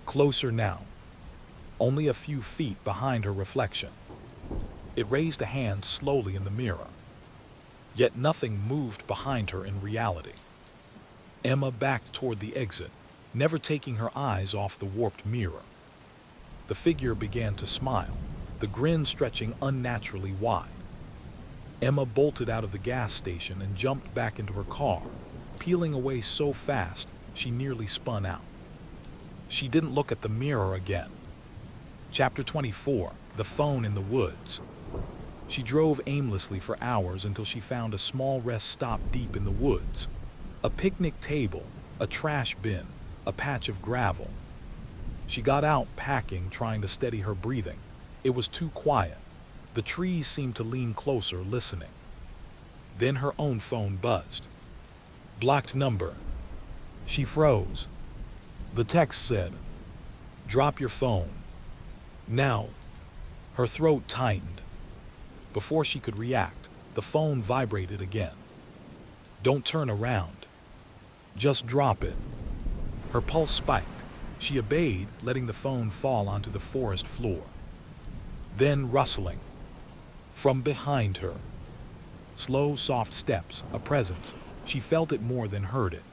Closer now. Only a few feet behind her reflection. It raised a hand slowly in the mirror. Yet nothing moved behind her in reality. Emma backed toward the exit, never taking her eyes off the warped mirror. The figure began to smile, the grin stretching unnaturally wide. Emma bolted out of the gas station and jumped back into her car, peeling away so fast she nearly spun out. She didn't look at the mirror again. Chapter 24, The Phone in the Woods. She drove aimlessly for hours until she found a small rest stop deep in the woods. A picnic table, a trash bin, a patch of gravel. She got out, packing, trying to steady her breathing. It was too quiet. The trees seemed to lean closer, listening. Then her own phone buzzed. Blocked number. She froze. The text said, "Drop your phone. Now." Her throat tightened. Before she could react, the phone vibrated again. "Don't turn around. Just drop it." Her pulse spiked. She obeyed, letting the phone fall onto the forest floor. Then rustling. From behind her. Slow, soft steps, a presence. She felt it more than heard it.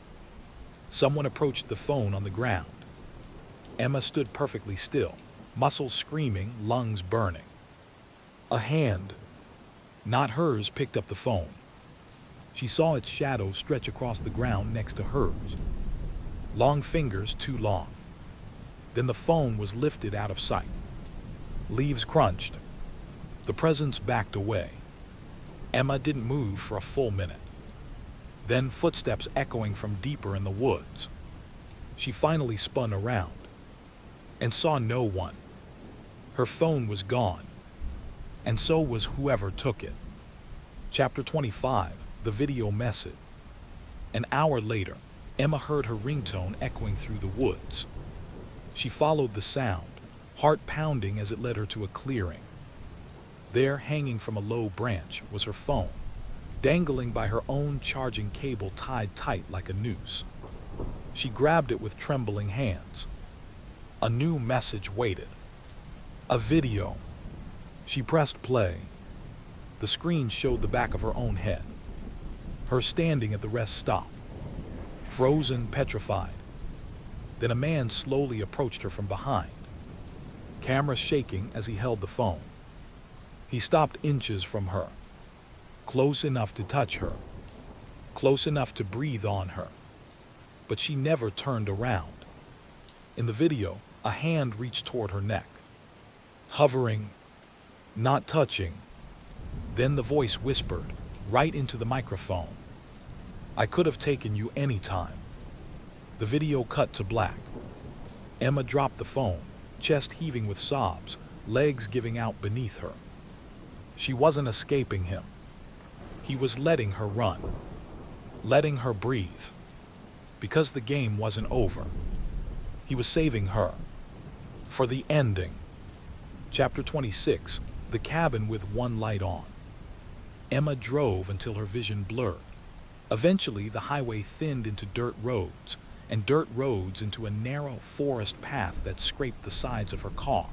Someone approached the phone on the ground. Emma stood perfectly still, muscles screaming, lungs burning. A hand, not hers, picked up the phone. She saw its shadow stretch across the ground next to hers. Long fingers, too long. Then the phone was lifted out of sight. Leaves crunched. The presence backed away. Emma didn't move for a full minute. Then footsteps echoing from deeper in the woods. She finally spun around and saw no one. Her phone was gone, and so was whoever took it. Chapter 25, The Video Message. An hour later, Emma heard her ringtone echoing through the woods. She followed the sound, heart pounding as it led her to a clearing. There, hanging from a low branch, was her phone, dangling by her own charging cable tied tight like a noose. She grabbed it with trembling hands. A new message waited. A video. She pressed play, The screen showed the back of her own head, her standing at the rest stop, frozen, petrified. Then a man slowly approached her from behind, camera shaking as he held the phone. He stopped inches from her, close enough to touch her, close enough to breathe on her. But she never turned around. In the video, a hand reached toward her neck, hovering, not touching. Then the voice whispered, right into the microphone, "I could have taken you any time." The video cut to black. Emma dropped the phone, chest heaving with sobs, legs giving out beneath her. She wasn't escaping him. He was letting her run, letting her breathe. Because the game wasn't over. He was saving her for the ending. Chapter 26, the cabin with one light on. Emma drove until her vision blurred. Eventually, the highway thinned into dirt roads, and dirt roads into a narrow forest path that scraped the sides of her car.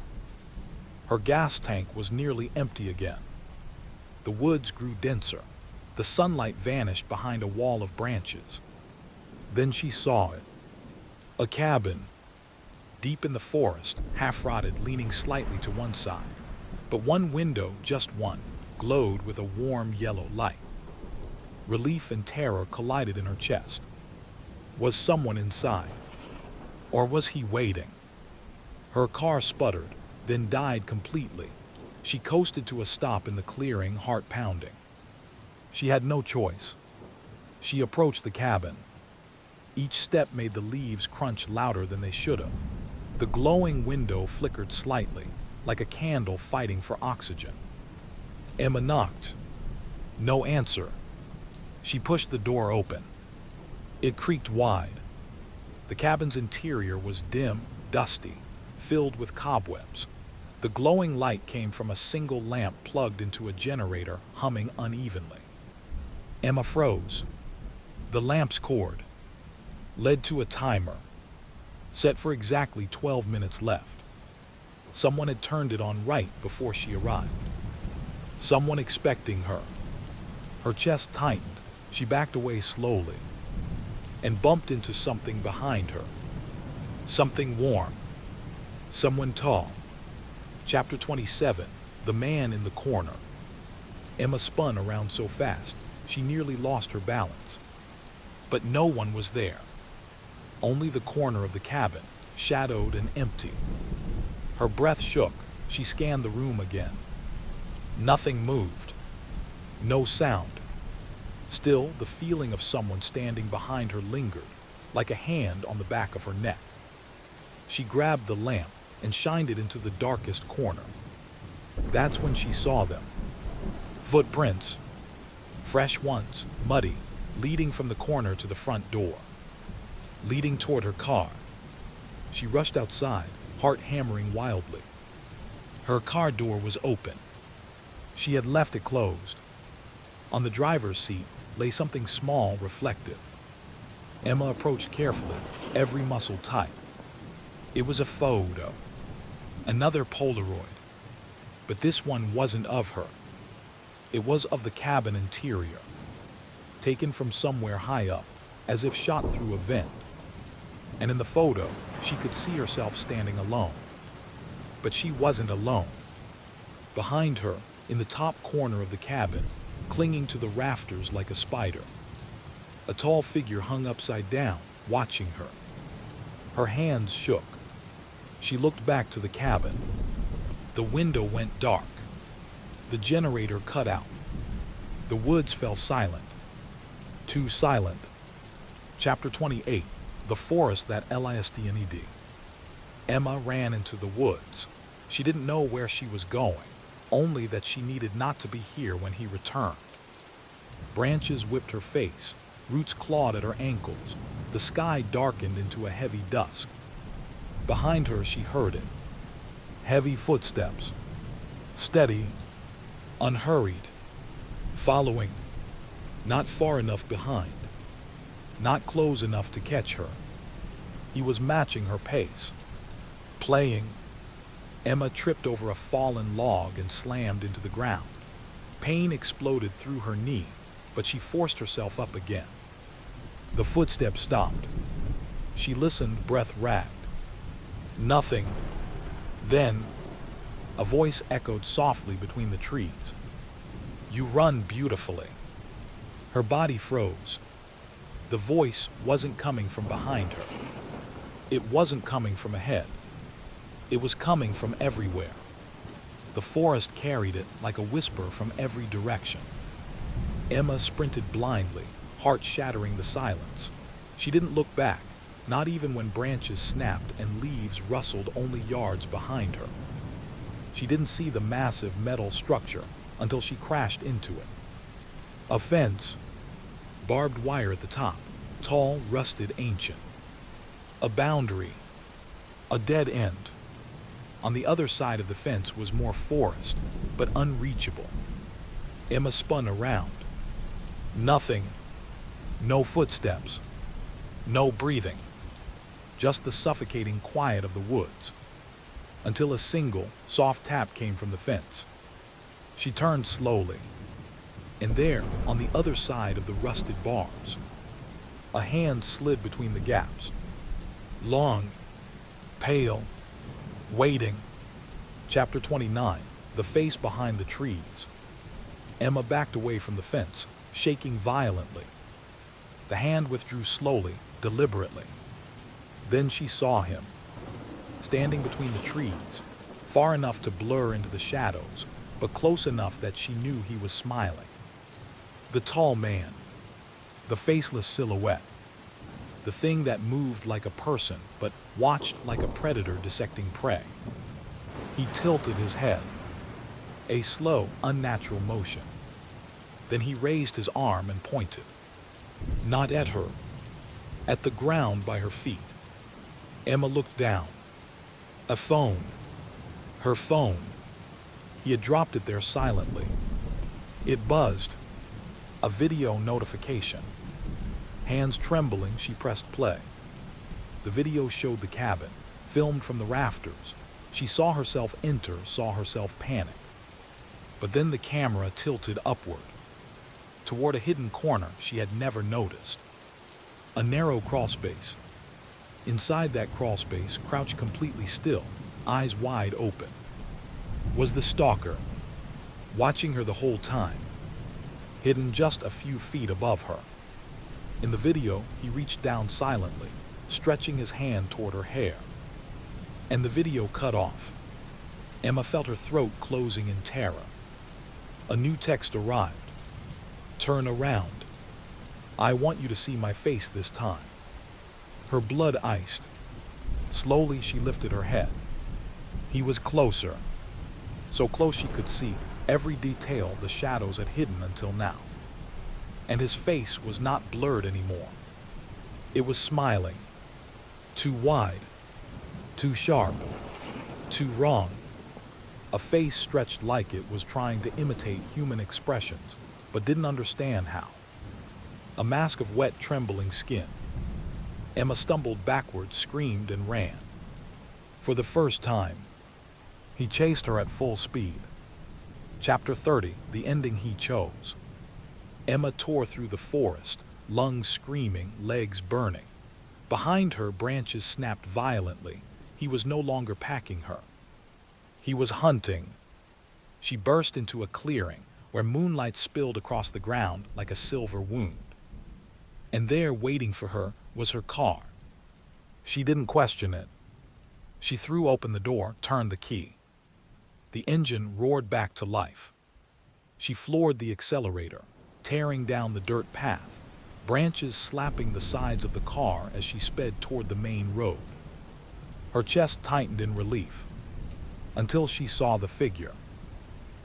Her gas tank was nearly empty again. The woods grew denser. The sunlight vanished behind a wall of branches. Then she saw it. A cabin, deep in the forest, half-rotted, leaning slightly to one side. But one window, just one, glowed with a warm yellow light. Relief and terror collided in her chest. Was someone inside? Or was he waiting? Her car sputtered, then died completely. She coasted to a stop in the clearing, heart pounding. She had no choice. She approached the cabin. Each step made the leaves crunch louder than they should have. The glowing window flickered slightly, like a candle fighting for oxygen. Emma knocked. No answer. She pushed the door open. It creaked wide. The cabin's interior was dim, dusty, filled with cobwebs. The glowing light came from a single lamp plugged into a generator, humming unevenly. Emma froze. The lamp's cord led to a timer, set for exactly 12 minutes left. Someone had turned it on right before she arrived. Someone expecting her. Her chest tightened. She backed away slowly and bumped into something behind her. Something warm. Someone tall. Chapter 27, the man in the corner. Emma spun around so fast, she nearly lost her balance. But no one was there. Only the corner of the cabin, shadowed and empty. Her breath shook. She scanned the room again. Nothing moved. No sound. Still, the feeling of someone standing behind her lingered, like a hand on the back of her neck. She grabbed the lamp and shined it into the darkest corner. That's when she saw them. Footprints. Fresh ones, muddy, leading from the corner to the front door. Leading toward her car. She rushed outside, heart hammering wildly. Her car door was open. She had left it closed. On the driver's seat lay something small, reflective. Emma approached carefully, every muscle tight. It was a photo. Another Polaroid. But this one wasn't of her. It was of the cabin interior, taken from somewhere high up, as if shot through a vent. And in the photo, she could see herself standing alone. But she wasn't alone. Behind her, in the top corner of the cabin, clinging to the rafters like a spider, a tall figure hung upside down, watching her. Her hands shook. She looked back to the cabin. The window went dark. The generator cut out. The woods fell silent. Too silent. Chapter 28, the forest that listned. Emma ran into the woods. She didn't know where she was going, only that she needed not to be here when he returned. Branches whipped her face. Roots clawed at her ankles. The sky darkened into a heavy dusk. Behind her, she heard it. Heavy footsteps. Steady. Unhurried. Following. Not far enough behind. Not close enough to catch her. He was matching her pace. Playing. Emma tripped over a fallen log and slammed into the ground. Pain exploded through her knee, but she forced herself up again. The footsteps stopped. She listened, breath ragged. Nothing. Then, a voice echoed softly between the trees. "You run beautifully." Her body froze. The voice wasn't coming from behind her. It wasn't coming from ahead. It was coming from everywhere. The forest carried it like a whisper from every direction. Emma sprinted blindly, heart shattering the silence. She didn't look back, not even when branches snapped and leaves rustled only yards behind her. She didn't see the massive metal structure until she crashed into it. A fence, barbed wire at the top, tall, rusted, ancient. A boundary, a dead end. On the other side of the fence was more forest, but unreachable. Emma spun around. Nothing. No footsteps. No breathing. Just the suffocating quiet of the woods. Until a single, soft tap came from the fence. She turned slowly. And there, on the other side of the rusted bars, a hand slid between the gaps. Long, pale, waiting. Chapter 29, The Face Behind the Trees. Emma backed away from the fence, shaking violently. The hand withdrew slowly, deliberately. Then she saw him, standing between the trees, far enough to blur into the shadows, but close enough that she knew he was smiling. The tall man, the faceless silhouette, the thing that moved like a person but watched like a predator dissecting prey. He tilted his head, a slow, unnatural motion. Then he raised his arm and pointed. Not at her, at the ground by her feet. Emma looked down. A phone. Her phone. He had dropped it there silently. It buzzed. A video notification. Hands trembling, she pressed play. The video showed the cabin, filmed from the rafters. She saw herself enter, saw herself panic. But then the camera tilted upward, toward a hidden corner she had never noticed. A narrow crawlspace. Inside that crawlspace, crouched completely still, eyes wide open, was the stalker, watching her the whole time, hidden just a few feet above her. In the video, he reached down silently, stretching his hand toward her hair. And the video cut off. Emma felt her throat closing in terror. A new text arrived. Turn around. I want you to see my face this time. Her blood iced. Slowly she lifted her head. He was closer. So close she could see every detail the shadows had hidden until now. And his face was not blurred anymore. It was smiling. Too wide. Too sharp. Too wrong. A face stretched like it was trying to imitate human expressions, but didn't understand how. A mask of wet, trembling skin. Emma stumbled backwards, screamed, and ran. For the first time, he chased her at full speed. Chapter 30, the ending he chose. Emma tore through the forest, lungs screaming, legs burning. Behind her, branches snapped violently. He was no longer packing her. He was hunting. She burst into a clearing where moonlight spilled across the ground like a silver wound. And there, waiting for her, was her car. She didn't question it. She threw open the door, turned the key. The engine roared back to life. She floored the accelerator, tearing down the dirt path, branches slapping the sides of the car as she sped toward the main road. Her chest tightened in relief, until she saw the figure,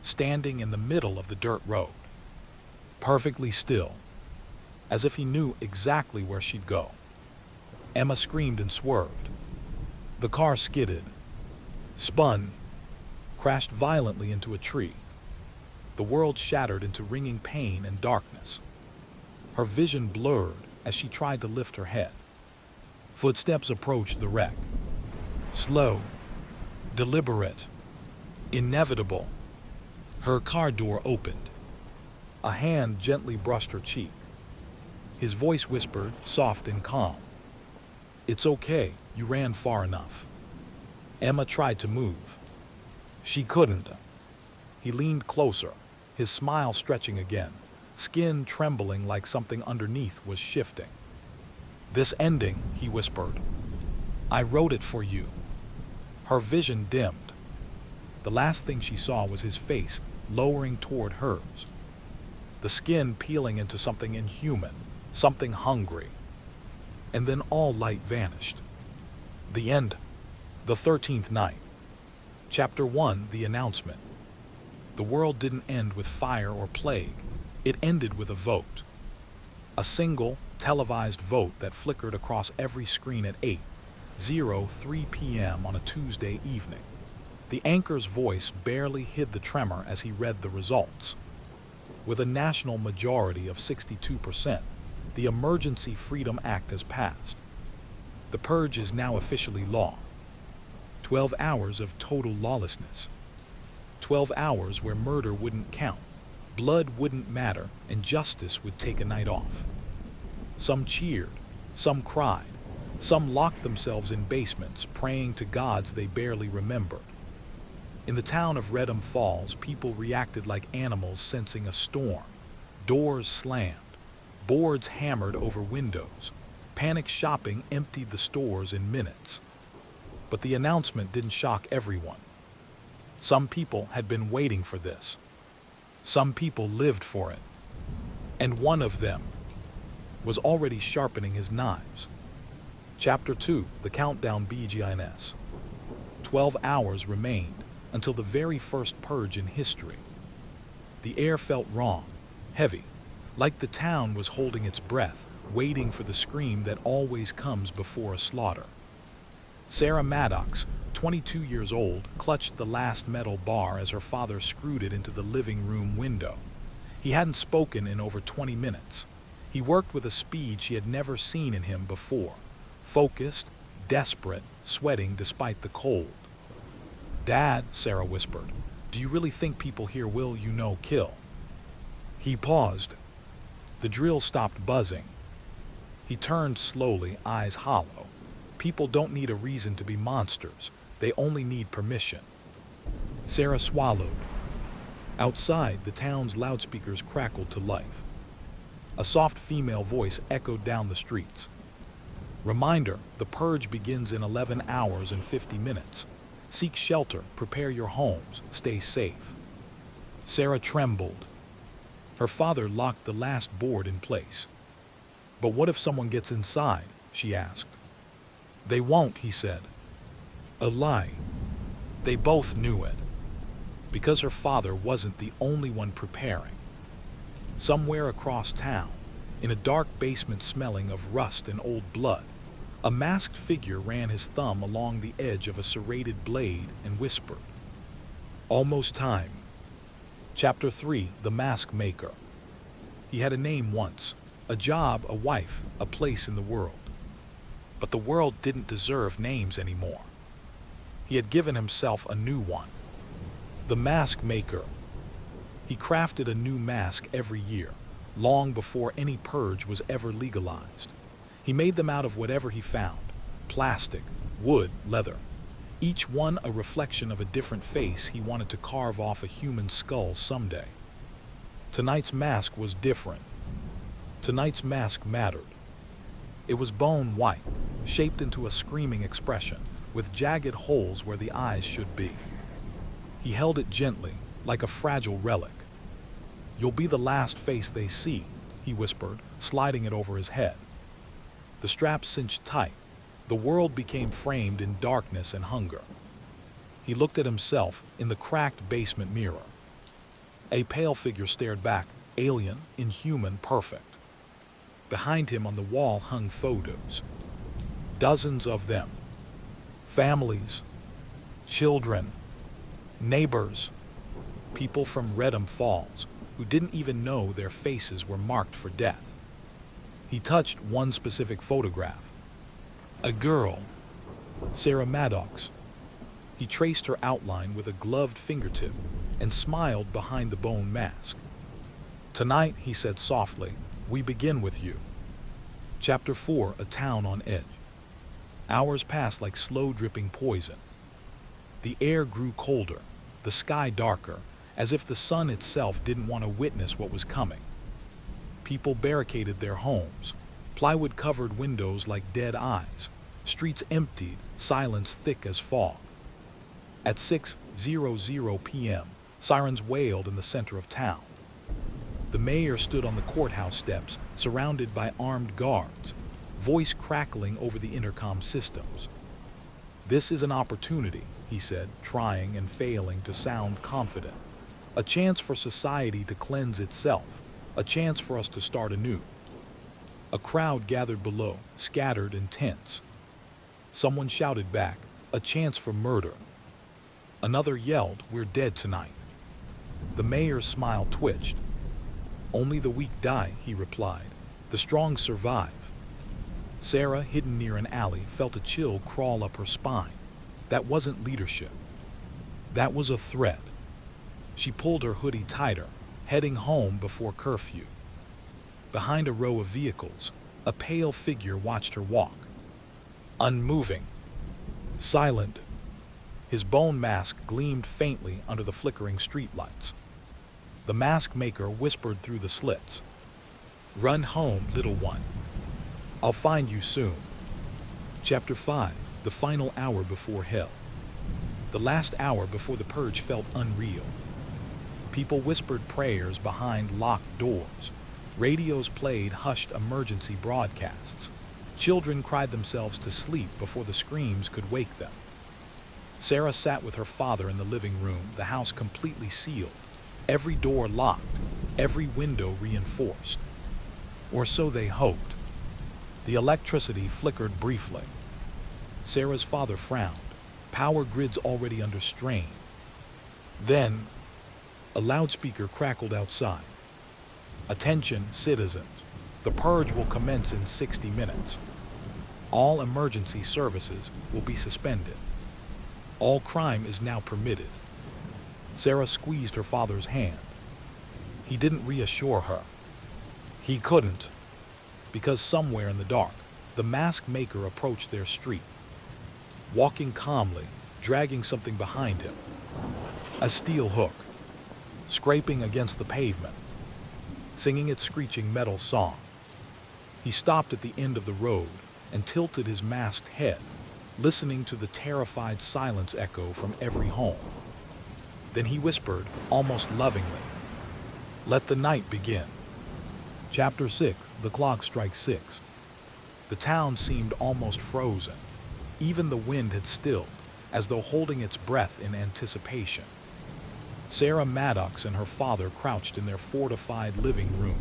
standing in the middle of the dirt road, perfectly still, as if he knew exactly where she'd go. Emma screamed and swerved. The car skidded, spun, crashed violently into a tree. The world shattered into ringing pain and darkness. Her vision blurred as she tried to lift her head. Footsteps approached the wreck. Slow, deliberate, inevitable. Her car door opened, A hand gently brushed her cheek. His voice whispered, soft and calm. "It's okay, you ran far enough." Emma tried to move. She couldn't. He leaned closer, his smile stretching again, skin trembling like something underneath was shifting. "This ending," he whispered. "I wrote it for you." Her vision dimmed. The last thing she saw was his face lowering toward hers, the skin peeling into something inhuman, something hungry. And then all light vanished. The end. The 13th night. Chapter 1, The Announcement. The world didn't end with fire or plague. It ended with a vote. A single, televised vote that flickered across every screen at 8:03 p.m. on a Tuesday evening. The anchor's voice barely hid the tremor as he read the results. With a national majority of 62%, the Emergency Freedom Act has passed. The purge is now officially law. 12 hours of total lawlessness. 12 hours where murder wouldn't count, blood wouldn't matter, and justice would take a night off. Some cheered, some cried, some locked themselves in basements praying to gods they barely remembered. In the town of Redham Falls, people reacted like animals sensing a storm. Doors slammed, boards hammered over windows. Panic shopping emptied the stores in minutes. But the announcement didn't shock everyone. Some people had been waiting for this. Some people lived for it. And one of them was already sharpening his knives. Chapter 2, The Countdown begins. 12 hours remained until the very first purge in history. The air felt wrong, heavy, like the town was holding its breath, waiting for the scream that always comes before a slaughter. Sarah Maddox, 22 years old, clutched the last metal bar as her father screwed it into the living room window. He hadn't spoken in over 20 minutes. He worked with a speed she had never seen in him before, focused, desperate, sweating despite the cold. "Dad," Sarah whispered, "do you really think people here will, kill?" He paused. The drill stopped buzzing. He turned slowly, eyes hollow. People don't need a reason to be monsters. They only need permission. Sarah swallowed. Outside, the town's loudspeakers crackled to life. A soft female voice echoed down the streets. "Reminder, the purge begins in 11 hours and 50 minutes. Seek shelter, prepare your homes, stay safe." Sarah trembled. Her father locked the last board in place. "But what if someone gets inside?" she asked. "They won't," he said. A lie. They both knew it. Because her father wasn't the only one preparing. Somewhere across town, in a dark basement smelling of rust and old blood, a masked figure ran his thumb along the edge of a serrated blade and whispered. Almost time. Chapter 3, The Mask Maker. He had a name once, a job, a wife, a place in the world. But the world didn't deserve names anymore. He had given himself a new one. The Mask Maker. He crafted a new mask every year, long before any purge was ever legalized. He made them out of whatever he found, plastic, wood, leather. Each one a reflection of a different face he wanted to carve off a human skull someday. Tonight's mask was different. Tonight's mask mattered. It was bone white, shaped into a screaming expression, with jagged holes where the eyes should be. He held it gently, like a fragile relic. "You'll be the last face they see," he whispered, sliding it over his head. The strap cinched tight. The world became framed in darkness and hunger. He looked at himself in the cracked basement mirror. A pale figure stared back, alien, inhuman, perfect. Behind him on the wall hung photos. Dozens of them. Families, children, neighbors, people from Redham Falls who didn't even know their faces were marked for death. He touched one specific photograph. A girl, Sarah Maddox. He traced her outline with a gloved fingertip and smiled behind the bone mask. "Tonight," he said softly, "we begin with you." Chapter 4: A Town on Edge. Hours passed like slow-dripping poison. The air grew colder, the sky darker, as if the sun itself didn't want to witness what was coming. People barricaded their homes. Plywood covered windows like dead eyes. Streets emptied, silence thick as fog. At 6:00 p.m., sirens wailed in the center of town. The mayor stood on the courthouse steps, surrounded by armed guards, voice crackling over the intercom systems. "This is an opportunity," he said, trying and failing to sound confident. "A chance for society to cleanse itself, a chance for us to start anew." A crowd gathered below, scattered and tense. Someone shouted back, "A chance for murder." Another yelled, "We're dead tonight." The mayor's smile twitched. "Only the weak die," he replied. "The strong survive." Sarah, hidden near an alley, felt a chill crawl up her spine. That wasn't leadership. That was a threat. She pulled her hoodie tighter, heading home before curfew. Behind a row of vehicles, a pale figure watched her walk. Unmoving. Silent. His bone mask gleamed faintly under the flickering streetlights. The mask maker whispered through the slits, "Run home, little one. I'll find you soon." Chapter 5: The Final Hour Before Hell. The last hour before the purge felt unreal. People whispered prayers behind locked doors. Radios played hushed emergency broadcasts. Children cried themselves to sleep before the screams could wake them. Sarah sat with her father in the living room, the house completely sealed, every door locked, every window reinforced. Or so they hoped. The electricity flickered briefly. Sarah's father frowned, power grids already under strain. Then, a loudspeaker crackled outside. "Attention, citizens. The purge will commence in 60 minutes. All emergency services will be suspended. All crime is now permitted." Sarah squeezed her father's hand. He didn't reassure her. He couldn't, because somewhere in the dark, the mask maker approached their street, walking calmly, dragging something behind him. A steel hook, scraping against the pavement, singing its screeching metal song. He stopped at the end of the road and tilted his masked head, listening to the terrified silence echo from every home. Then he whispered, almost lovingly, "Let the night begin." Chapter 6: The clock strikes 6. The town seemed almost frozen. Even the wind had stilled, as though holding its breath in anticipation. Sarah Maddox and her father crouched in their fortified living room,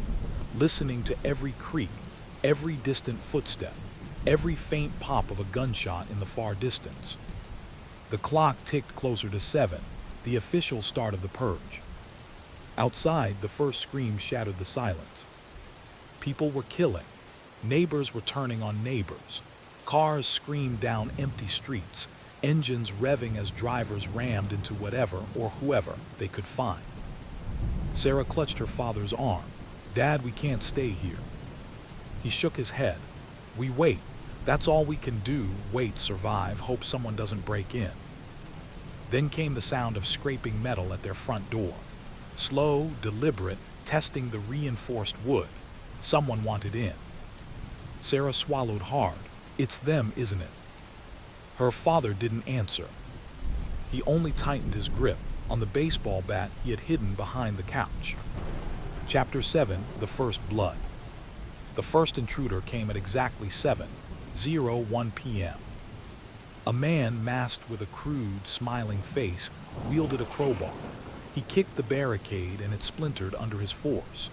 listening to every creak, every distant footstep, every faint pop of a gunshot in the far distance. The clock ticked closer to 7, the official start of the purge. Outside, the first scream shattered the silence. People were killing. Neighbors were turning on neighbors. Cars screamed down empty streets, engines revving as drivers rammed into whatever or whoever they could find. Sarah clutched her father's arm. "Dad, we can't stay here." He shook his head. "We wait. That's all we can do. Wait, survive, hope someone doesn't break in." Then came the sound of scraping metal at their front door. Slow, deliberate, testing the reinforced wood. Someone wanted in. Sarah swallowed hard. "It's them, isn't it?" Her father didn't answer. He only tightened his grip on the baseball bat he had hidden behind the couch. Chapter 7: The First Blood. The first intruder came at exactly 7:01 p.m. A man masked with a crude, smiling face wielded a crowbar. He kicked the barricade and it splintered under his force.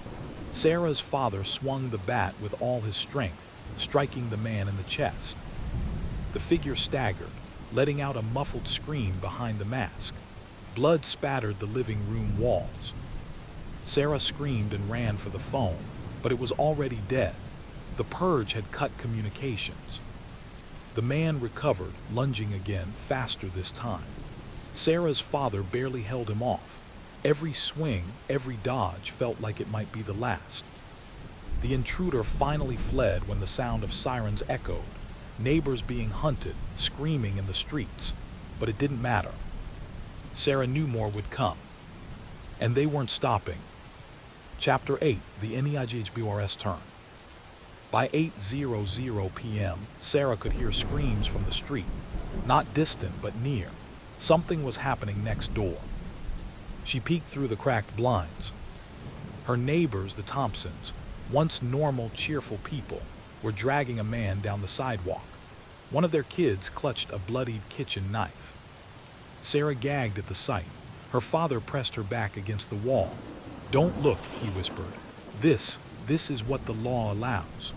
Sarah's father swung the bat with all his strength, striking the man in the chest. The figure staggered, letting out a muffled scream behind the mask. Blood spattered the living room walls. Sarah screamed and ran for the phone, but it was already dead. The purge had cut communications. The man recovered, lunging again, faster this time. Sarah's father barely held him off. Every swing, every dodge felt like it might be the last. The intruder finally fled when the sound of sirens echoed, neighbors being hunted, screaming in the streets. But it didn't matter. Sarah knew more would come. And they weren't stopping. Chapter 8, the NEIGHBORS turn. By 8:00 p.m., Sarah could hear screams from the street. Not distant, but near. Something was happening next door. She peeked through the cracked blinds. Her neighbors, the Thompsons, once normal, cheerful people, were dragging a man down the sidewalk. One of their kids clutched a bloodied kitchen knife. Sarah gagged at the sight. Her father pressed her back against the wall. "Don't look," he whispered. This is what the law allows."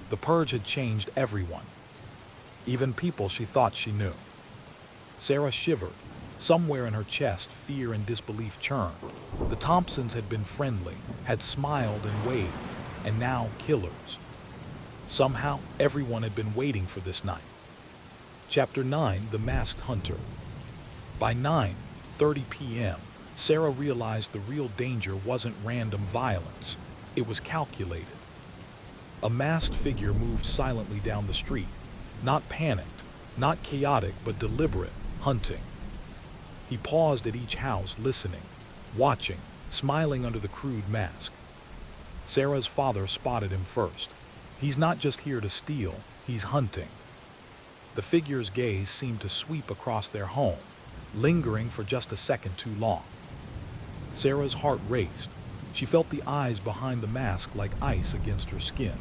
The purge had changed everyone, even people she thought she knew. Sarah shivered. Somewhere in her chest, fear and disbelief churned. The Thompsons had been friendly, had smiled and waved, and now killers. Somehow, everyone had been waiting for this night. Chapter 9, The Masked Hunter. By 9:30 p.m., Sarah realized the real danger wasn't random violence. It was calculated. A masked figure moved silently down the street, not panicked, not chaotic, but deliberate, hunting. He paused at each house, listening, watching, smiling under the crude mask. Sarah's father spotted him first. He's not just here to steal, he's hunting. The figure's gaze seemed to sweep across their home, lingering for just a second too long. Sarah's heart raced. She felt the eyes behind the mask like ice against her skin.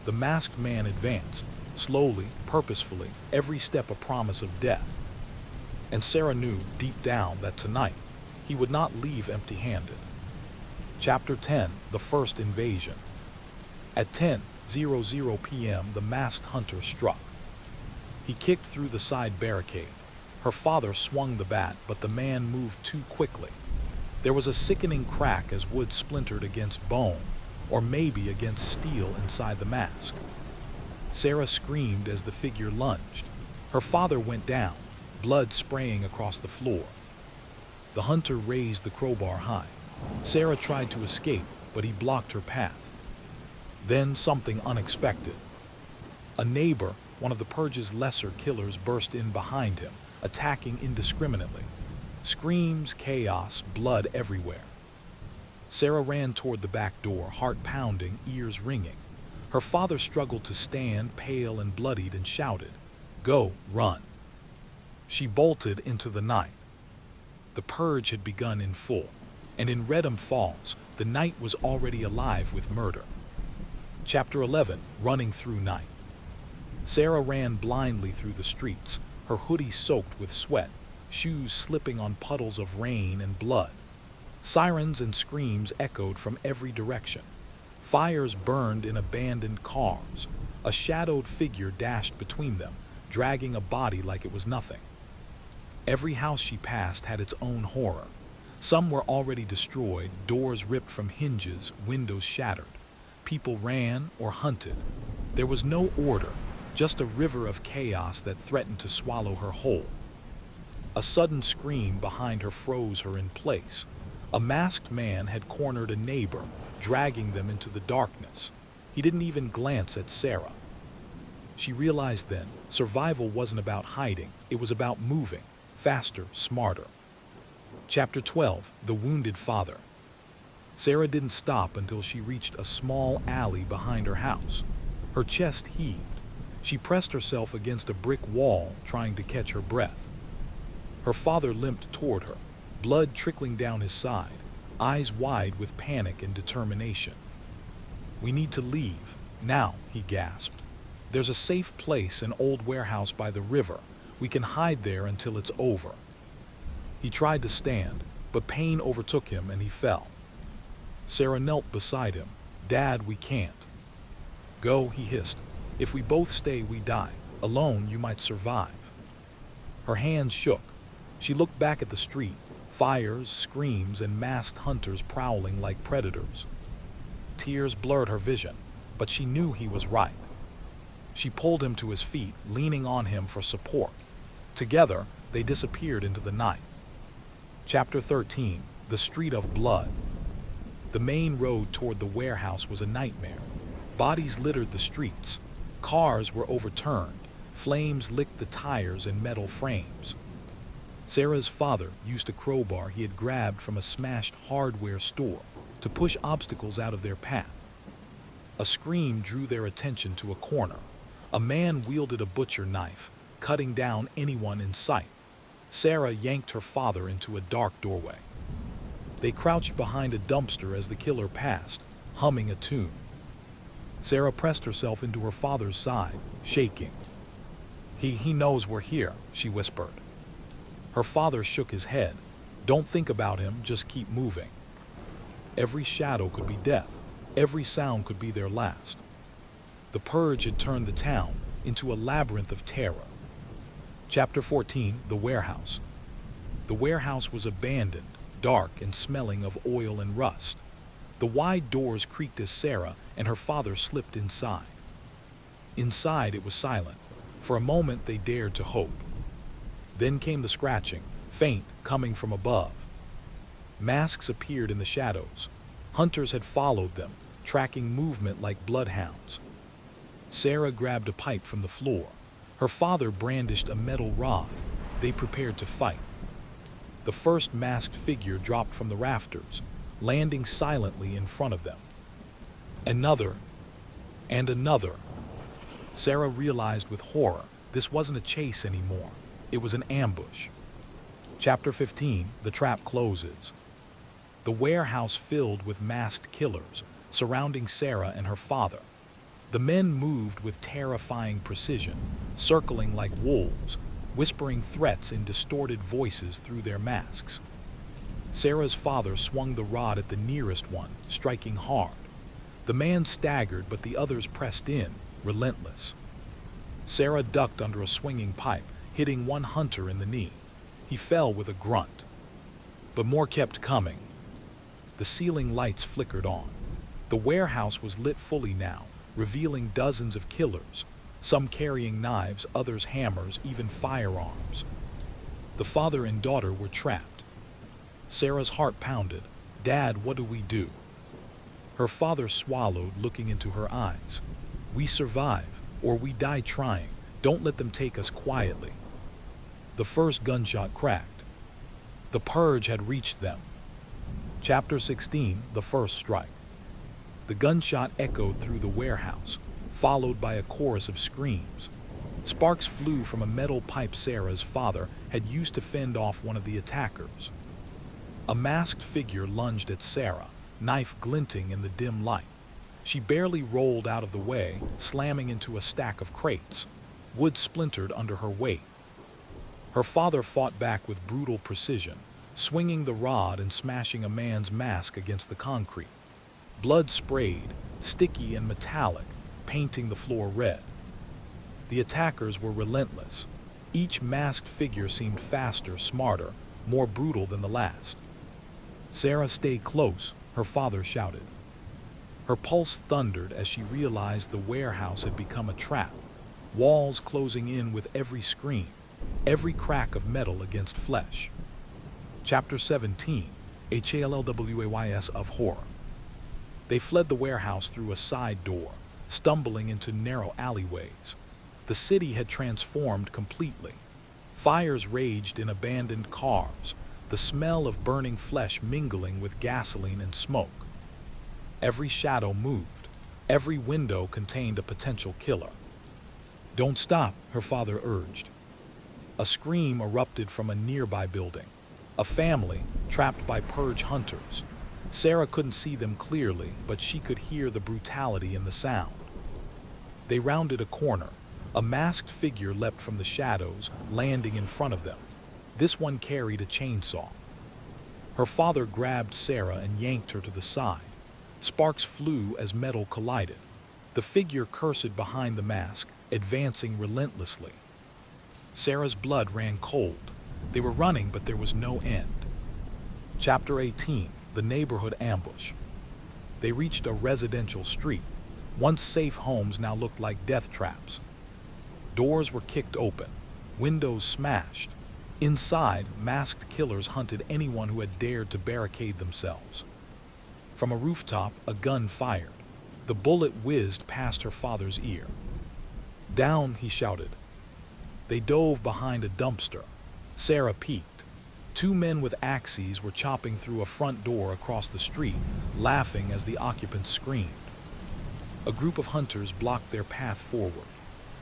The masked man advanced, slowly, purposefully, every step a promise of death. And Sarah knew, deep down, that tonight, he would not leave empty-handed. Chapter 10, The First Invasion. At 10:00 p.m., the masked hunter struck. He kicked through the side barricade. Her father swung the bat, but the man moved too quickly. There was a sickening crack as wood splintered against bone, or maybe against steel inside the mask. Sarah screamed as the figure lunged. Her father went down, blood spraying across the floor. The hunter raised the crowbar high. Sarah tried to escape, but he blocked her path. Then something unexpected. A neighbor, one of the Purge's lesser killers, burst in behind him, attacking indiscriminately. Screams, chaos, blood everywhere. Sarah ran toward the back door, heart pounding, ears ringing. Her father struggled to stand, pale and bloodied, and shouted, "Go, run." She bolted into the night. The purge had begun in full, and in Redham Falls, the night was already alive with murder. Chapter 11, Running Through Night. Sarah ran blindly through the streets, her hoodie soaked with sweat, shoes slipping on puddles of rain and blood. Sirens and screams echoed from every direction. Fires burned in abandoned cars. A shadowed figure dashed between them, dragging a body like it was nothing. Every house she passed had its own horror. Some were already destroyed, doors ripped from hinges, windows shattered. People ran or hunted. There was no order, just a river of chaos that threatened to swallow her whole. A sudden scream behind her froze her in place. A masked man had cornered a neighbor, dragging them into the darkness. He didn't even glance at Sarah. She realized then, survival wasn't about hiding, it was about moving, faster, smarter. Chapter 12, The Wounded Father. Sarah didn't stop until she reached a small alley behind her house. Her chest heaved. She pressed herself against a brick wall, trying to catch her breath. Her father limped toward her, blood trickling down his side, eyes wide with panic and determination. "We need to leave, now," he gasped. "There's a safe place, an old warehouse by the river. We can hide there until it's over." He tried to stand, but pain overtook him and he fell. Sarah knelt beside him. "Dad, we can't." "Go," he hissed. "If we both stay, we die. Alone, you might survive." Her hands shook. She looked back at the street, fires, screams, and masked hunters prowling like predators. Tears blurred her vision, but she knew he was right. She pulled him to his feet, leaning on him for support. Together, they disappeared into the night. Chapter 13. The Street of Blood. The main road toward the warehouse was a nightmare. Bodies littered the streets. Cars were overturned. Flames licked the tires and metal frames. Sarah's father used a crowbar he had grabbed from a smashed hardware store to push obstacles out of their path. A scream drew their attention to a corner. A man wielded a butcher knife, cutting down anyone in sight. Sarah yanked her father into a dark doorway. They crouched behind a dumpster as the killer passed, humming a tune. Sarah pressed herself into her father's side, shaking. He knows we're here," she whispered. Her father shook his head. "Don't think about him, just keep moving." Every shadow could be death. Every sound could be their last. The purge had turned the town into a labyrinth of terror. Chapter 14. The Warehouse. The warehouse was abandoned, dark and smelling of oil and rust. The wide doors creaked as Sarah and her father slipped inside. Inside it was silent. For a moment they dared to hope. Then came the scratching, faint, coming from above. Masks appeared in the shadows. Hunters had followed them, tracking movement like bloodhounds. Sarah grabbed a pipe from the floor. Her father brandished a metal rod. They prepared to fight. The first masked figure dropped from the rafters, landing silently in front of them. Another, and another. Sarah realized with horror, this wasn't a chase anymore. It was an ambush. Chapter 15. The Trap Closes. The warehouse filled with masked killers, surrounding Sarah and her father. The men moved with terrifying precision, circling like wolves, whispering threats in distorted voices through their masks. Sarah's father swung the rod at the nearest one, striking hard. The man staggered, but the others pressed in, relentless. Sarah ducked under a swinging pipe, hitting one hunter in the knee. He fell with a grunt. But more kept coming. The ceiling lights flickered on. The warehouse was lit fully now, revealing dozens of killers, some carrying knives, others hammers, even firearms. The father and daughter were trapped. Sarah's heart pounded. "Dad, what do we do?" Her father swallowed, looking into her eyes. "We survive, or we die trying. Don't let them take us quietly." The first gunshot cracked. The purge had reached them. Chapter 16. The First Strike. The gunshot echoed through the warehouse, followed by a chorus of screams. Sparks flew from a metal pipe Sarah's father had used to fend off one of the attackers. A masked figure lunged at Sarah, knife glinting in the dim light. She barely rolled out of the way, slamming into a stack of crates. Wood splintered under her weight. Her father fought back with brutal precision, swinging the rod and smashing a man's mask against the concrete. Blood sprayed, sticky and metallic, painting the floor red. The attackers were relentless. Each masked figure seemed faster, smarter, more brutal than the last. "Sarah, stay close," her father shouted. Her pulse thundered as she realized the warehouse had become a trap, walls closing in with every scream, every crack of metal against flesh. Chapter 17. HALLWAYS of Horror. They fled the warehouse through a side door, stumbling into narrow alleyways. The city had transformed completely. Fires raged in abandoned cars, the smell of burning flesh mingling with gasoline and smoke. Every shadow moved. Every window contained a potential killer. "Don't stop," her father urged. A scream erupted from a nearby building. A family trapped by purge hunters. Sarah couldn't see them clearly, but she could hear the brutality in the sound. They rounded a corner. A masked figure leapt from the shadows, landing in front of them. This one carried a chainsaw. Her father grabbed Sarah and yanked her to the side. Sparks flew as metal collided. The figure cursed behind the mask, advancing relentlessly. Sarah's blood ran cold. They were running, but there was no end. Chapter 18. The Neighborhood Ambush. They reached a residential street. Once safe homes now looked like death traps. Doors were kicked open, windows smashed. Inside, masked killers hunted anyone who had dared to barricade themselves. From a rooftop, a gun fired. The bullet whizzed past her father's ear. "Down," he shouted. They dove behind a dumpster. Sarah peeked. Two men with axes were chopping through a front door across the street, laughing as the occupants screamed. A group of hunters blocked their path forward.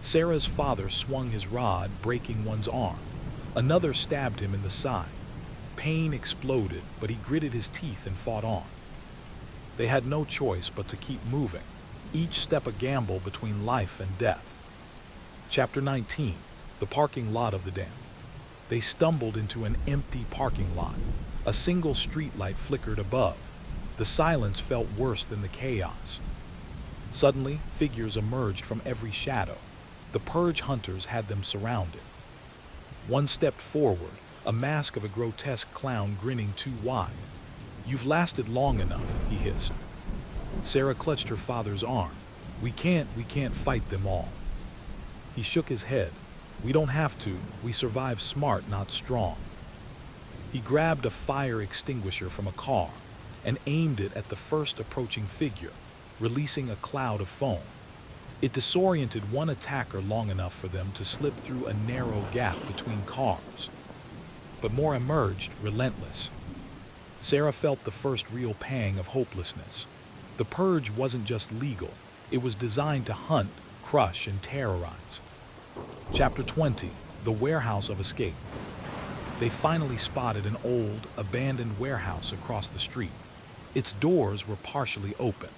Sarah's father swung his rod, breaking one's arm. Another stabbed him in the side. Pain exploded, but he gritted his teeth and fought on. They had no choice but to keep moving, each step a gamble between life and death. Chapter 19. The parking lot of the dam. They stumbled into an empty parking lot. A single streetlight flickered above. The silence felt worse than the chaos. Suddenly, figures emerged from every shadow. The purge hunters had them surrounded. One stepped forward, a mask of a grotesque clown grinning too wide. "You've lasted long enough," he hissed. Sarah clutched her father's arm. We can't fight them all." He shook his head. "We don't have to. We survive smart, not strong." He grabbed a fire extinguisher from a car and aimed it at the first approaching figure, releasing a cloud of foam. It disoriented one attacker long enough for them to slip through a narrow gap between cars. But more emerged, relentless. Sarah felt the first real pang of hopelessness. The purge wasn't just legal, it was designed to hunt, crush, and terrorize. Chapter 20. The Warehouse of Escape. They finally spotted an old, abandoned warehouse across the street. Its doors were partially open.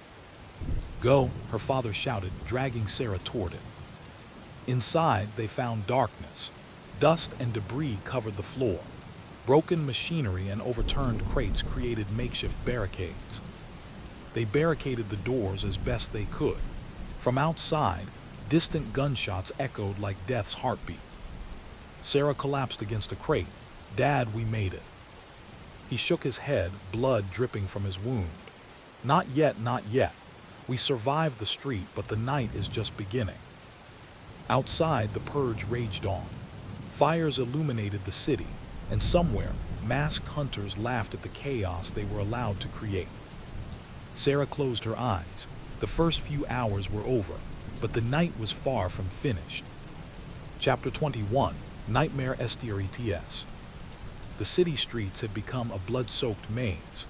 "Go," her father shouted, dragging Sarah toward it. Inside, they found darkness. Dust and debris covered the floor. Broken machinery and overturned crates created makeshift barricades. They barricaded the doors as best they could. From outside, distant gunshots echoed like death's heartbeat. Sarah collapsed against a crate. "Dad, we made it." He shook his head, blood dripping from his wound. "Not yet, not yet. We survived the street, but the night is just beginning." Outside, the purge raged on. Fires illuminated the city, and somewhere, masked hunters laughed at the chaos they were allowed to create. Sarah closed her eyes. The first few hours were over, but the night was far from finished. Chapter 21. Nightmare STRETS. The city streets had become a blood-soaked maze.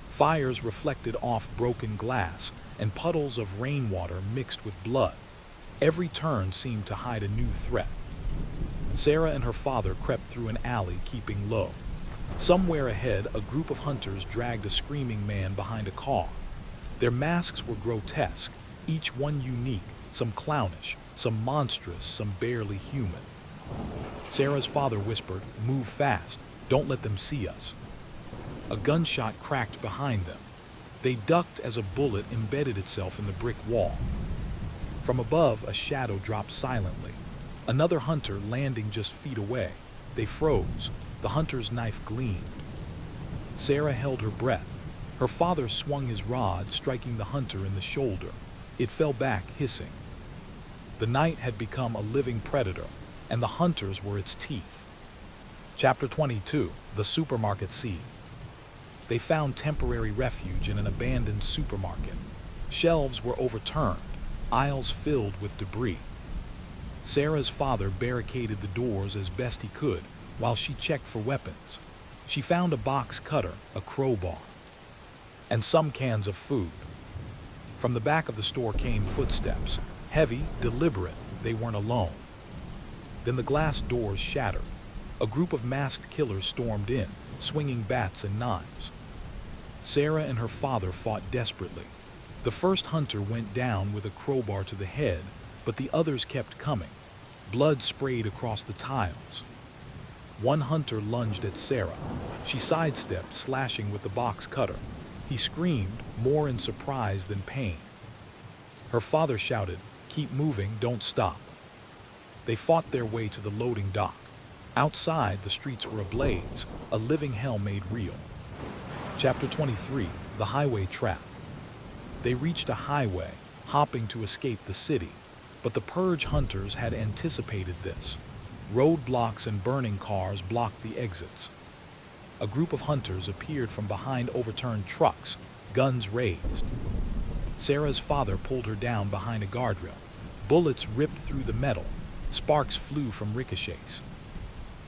Fires reflected off broken glass, and puddles of rainwater mixed with blood. Every turn seemed to hide a new threat. Sarah and her father crept through an alley, keeping low. Somewhere ahead, a group of hunters dragged a screaming man behind a car. Their masks were grotesque, each one unique, some clownish, some monstrous, some barely human. Sarah's father whispered, "Move fast, don't let them see us." A gunshot cracked behind them. They ducked as a bullet embedded itself in the brick wall. From above, a shadow dropped silently. Another hunter landing just feet away. They froze. The hunter's knife gleamed. Sarah held her breath. Her father swung his rod, striking the hunter in the shoulder. It fell back, hissing. The night had become a living predator, and the hunters were its teeth. Chapter 22. The Supermarket Siege. They found temporary refuge in an abandoned supermarket. Shelves were overturned, aisles filled with debris. Sarah's father barricaded the doors as best he could, while she checked for weapons. She found a box cutter, a crowbar, and some cans of food. From the back of the store came footsteps. Heavy, deliberate, they weren't alone. Then the glass doors shattered. A group of masked killers stormed in, swinging bats and knives. Sarah and her father fought desperately. The first hunter went down with a crowbar to the head, but the others kept coming. Blood sprayed across the tiles. One hunter lunged at Sarah. She sidestepped, slashing with the box cutter. He screamed, more in surprise than pain. Her father shouted, "Keep moving, don't stop." They fought their way to the loading dock. Outside, the streets were ablaze, a living hell made real. Chapter 23. The Highway Trap. They reached a highway, hopping to escape the city, but the purge hunters had anticipated this. Roadblocks and burning cars blocked the exits. A group of hunters appeared from behind overturned trucks, guns raised. Sarah's father pulled her down behind a guardrail. Bullets ripped through the metal. Sparks flew from ricochets.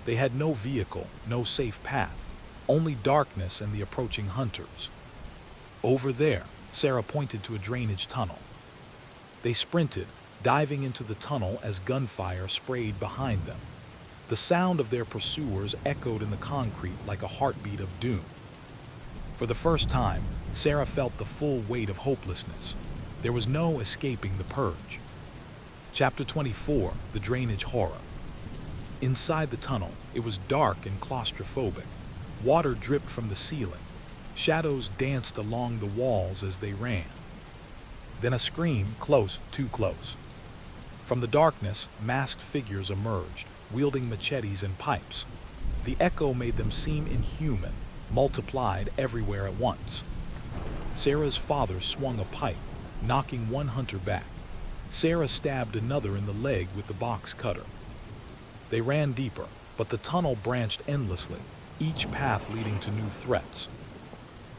They had no vehicle, no safe path, only darkness and the approaching hunters. Over there, Sarah pointed to a drainage tunnel. They sprinted, diving into the tunnel as gunfire sprayed behind them. The sound of their pursuers echoed in the concrete like a heartbeat of doom. For the first time, Sarah felt the full weight of hopelessness. There was no escaping the purge. Chapter 24, The Drainage Horror. Inside the tunnel, it was dark and claustrophobic. Water dripped from the ceiling. Shadows danced along the walls as they ran. Then a scream, close, too close. From the darkness, masked figures emerged, wielding machetes and pipes. The echo made them seem inhuman, multiplied everywhere at once. Sarah's father swung a pipe, knocking one hunter back. Sarah stabbed another in the leg with the box cutter. They ran deeper, but the tunnel branched endlessly, each path leading to new threats.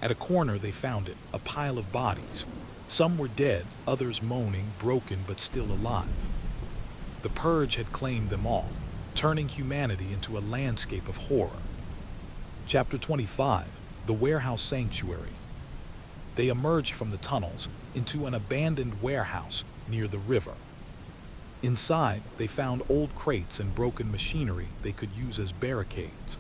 At a corner they found it, a pile of bodies. Some were dead, others moaning, broken but still alive. The purge had claimed them all, turning humanity into a landscape of horror. Chapter 25, The Warehouse Sanctuary. They emerged from the tunnels into an abandoned warehouse near the river. Inside, they found old crates and broken machinery they could use as barricades.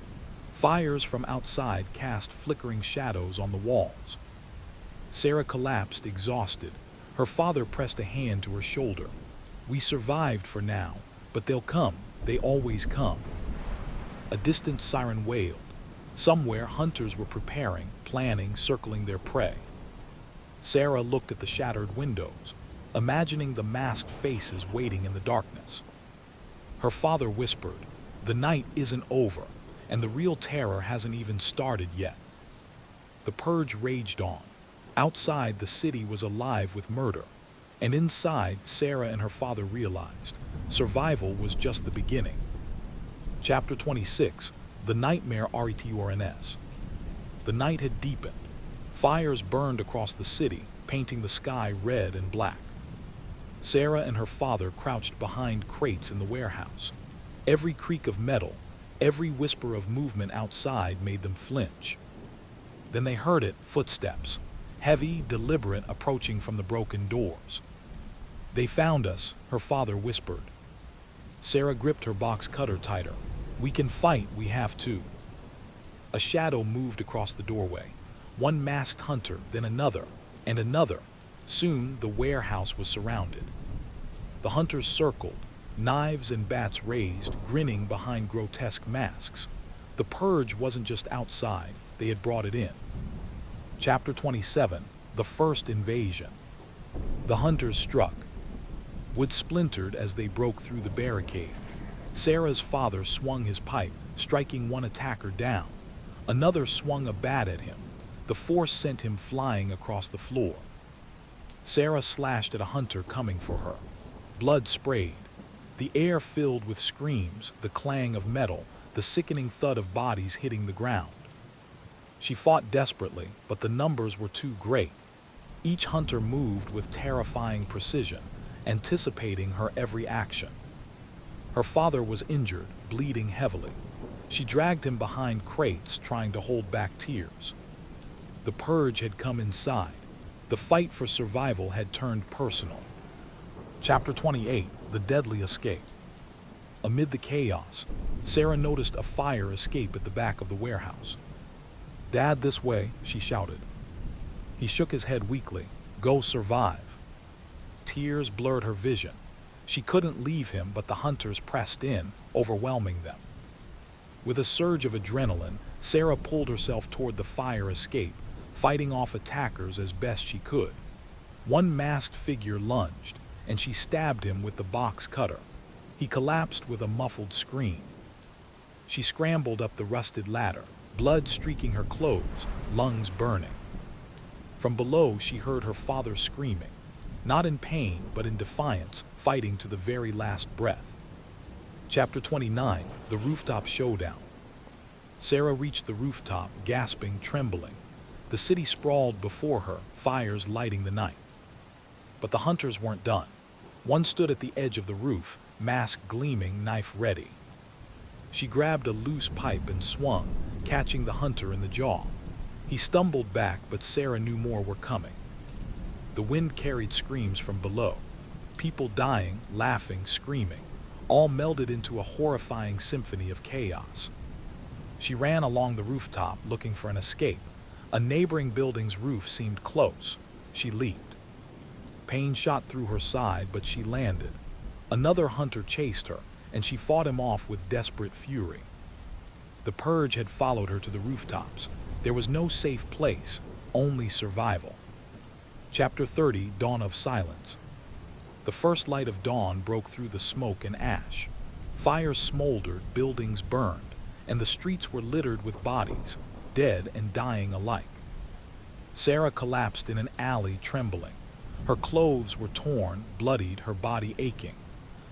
Fires from outside cast flickering shadows on the walls. Sarah collapsed, exhausted. Her father pressed a hand to her shoulder. "We survived for now, but they'll come. They always come." A distant siren wailed. Somewhere, hunters were preparing, planning, circling their prey. Sarah looked at the shattered windows, imagining the masked faces waiting in the darkness. Her father whispered, "The night isn't over, and the real terror hasn't even started yet." The purge raged on. Outside, the city was alive with murder, and inside, Sarah and her father realized survival was just the beginning. Chapter 26, The Nightmare Returns. The night had deepened. Fires burned across the city, painting the sky red and black. Sarah and her father crouched behind crates in the warehouse. Every creak of metal, every whisper of movement outside made them flinch. Then they heard it, footsteps, heavy, deliberate, approaching from the broken doors. "They found us," her father whispered. Sarah gripped her box cutter tighter. "We can fight, we have to." A shadow moved across the doorway. One masked hunter, then another, and another. Soon, the warehouse was surrounded. The hunters circled, knives and bats raised, grinning behind grotesque masks. The purge wasn't just outside, they had brought it in. Chapter 27, The First Invasion. The hunters struck. Wood splintered as they broke through the barricade. Sarah's father swung his pipe, striking one attacker down. Another swung a bat at him. The force sent him flying across the floor. Sarah slashed at a hunter coming for her. Blood sprayed. The air filled with screams, the clang of metal, the sickening thud of bodies hitting the ground. She fought desperately, but the numbers were too great. Each hunter moved with terrifying precision, anticipating her every action. Her father was injured, bleeding heavily. She dragged him behind crates, trying to hold back tears. The purge had come inside. The fight for survival had turned personal. Chapter 28, The Deadly Escape. Amid the chaos, Sarah noticed a fire escape at the back of the warehouse. "Dad, this way," she shouted. He shook his head weakly. "Go survive." Tears blurred her vision. She couldn't leave him, but the hunters pressed in, overwhelming them. With a surge of adrenaline, Sarah pulled herself toward the fire escape, fighting off attackers as best she could. One masked figure lunged, and she stabbed him with the box cutter. He collapsed with a muffled scream. She scrambled up the rusted ladder, blood streaking her clothes, lungs burning. From below, she heard her father screaming, not in pain, but in defiance, fighting to the very last breath. Chapter 29, The Rooftop Showdown. Sarah reached the rooftop, gasping, trembling. The city sprawled before her, fires lighting the night. But the hunters weren't done. One stood at the edge of the roof, mask gleaming, knife ready. She grabbed a loose pipe and swung, catching the hunter in the jaw. He stumbled back, but Sarah knew more were coming. The wind carried screams from below. People dying, laughing, screaming, all melded into a horrifying symphony of chaos. She ran along the rooftop, looking for an escape. A neighboring building's roof seemed close. She leaped. Pain shot through her side, but she landed. Another hunter chased her, and she fought him off with desperate fury. The purge had followed her to the rooftops. There was no safe place, only survival. Chapter 30, Dawn of Silence. The first light of dawn broke through the smoke and ash. Fires smoldered, buildings burned, and the streets were littered with bodies, dead and dying alike. Sarah collapsed in an alley, trembling. Her clothes were torn, bloodied, her body aching.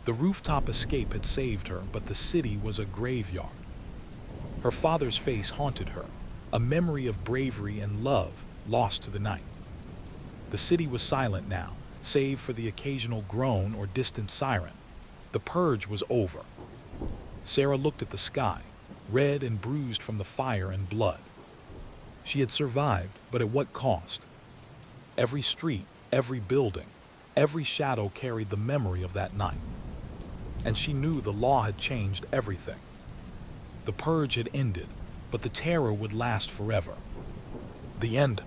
The rooftop escape had saved her, but the city was a graveyard. Her father's face haunted her, a memory of bravery and love lost to the night. The city was silent now, save for the occasional groan or distant siren. The purge was over. Sarah looked at the sky, red and bruised from the fire and blood. She had survived, but at what cost? Every street, every building, every shadow carried the memory of that night. And she knew the law had changed everything. The purge had ended, but the terror would last forever. The end.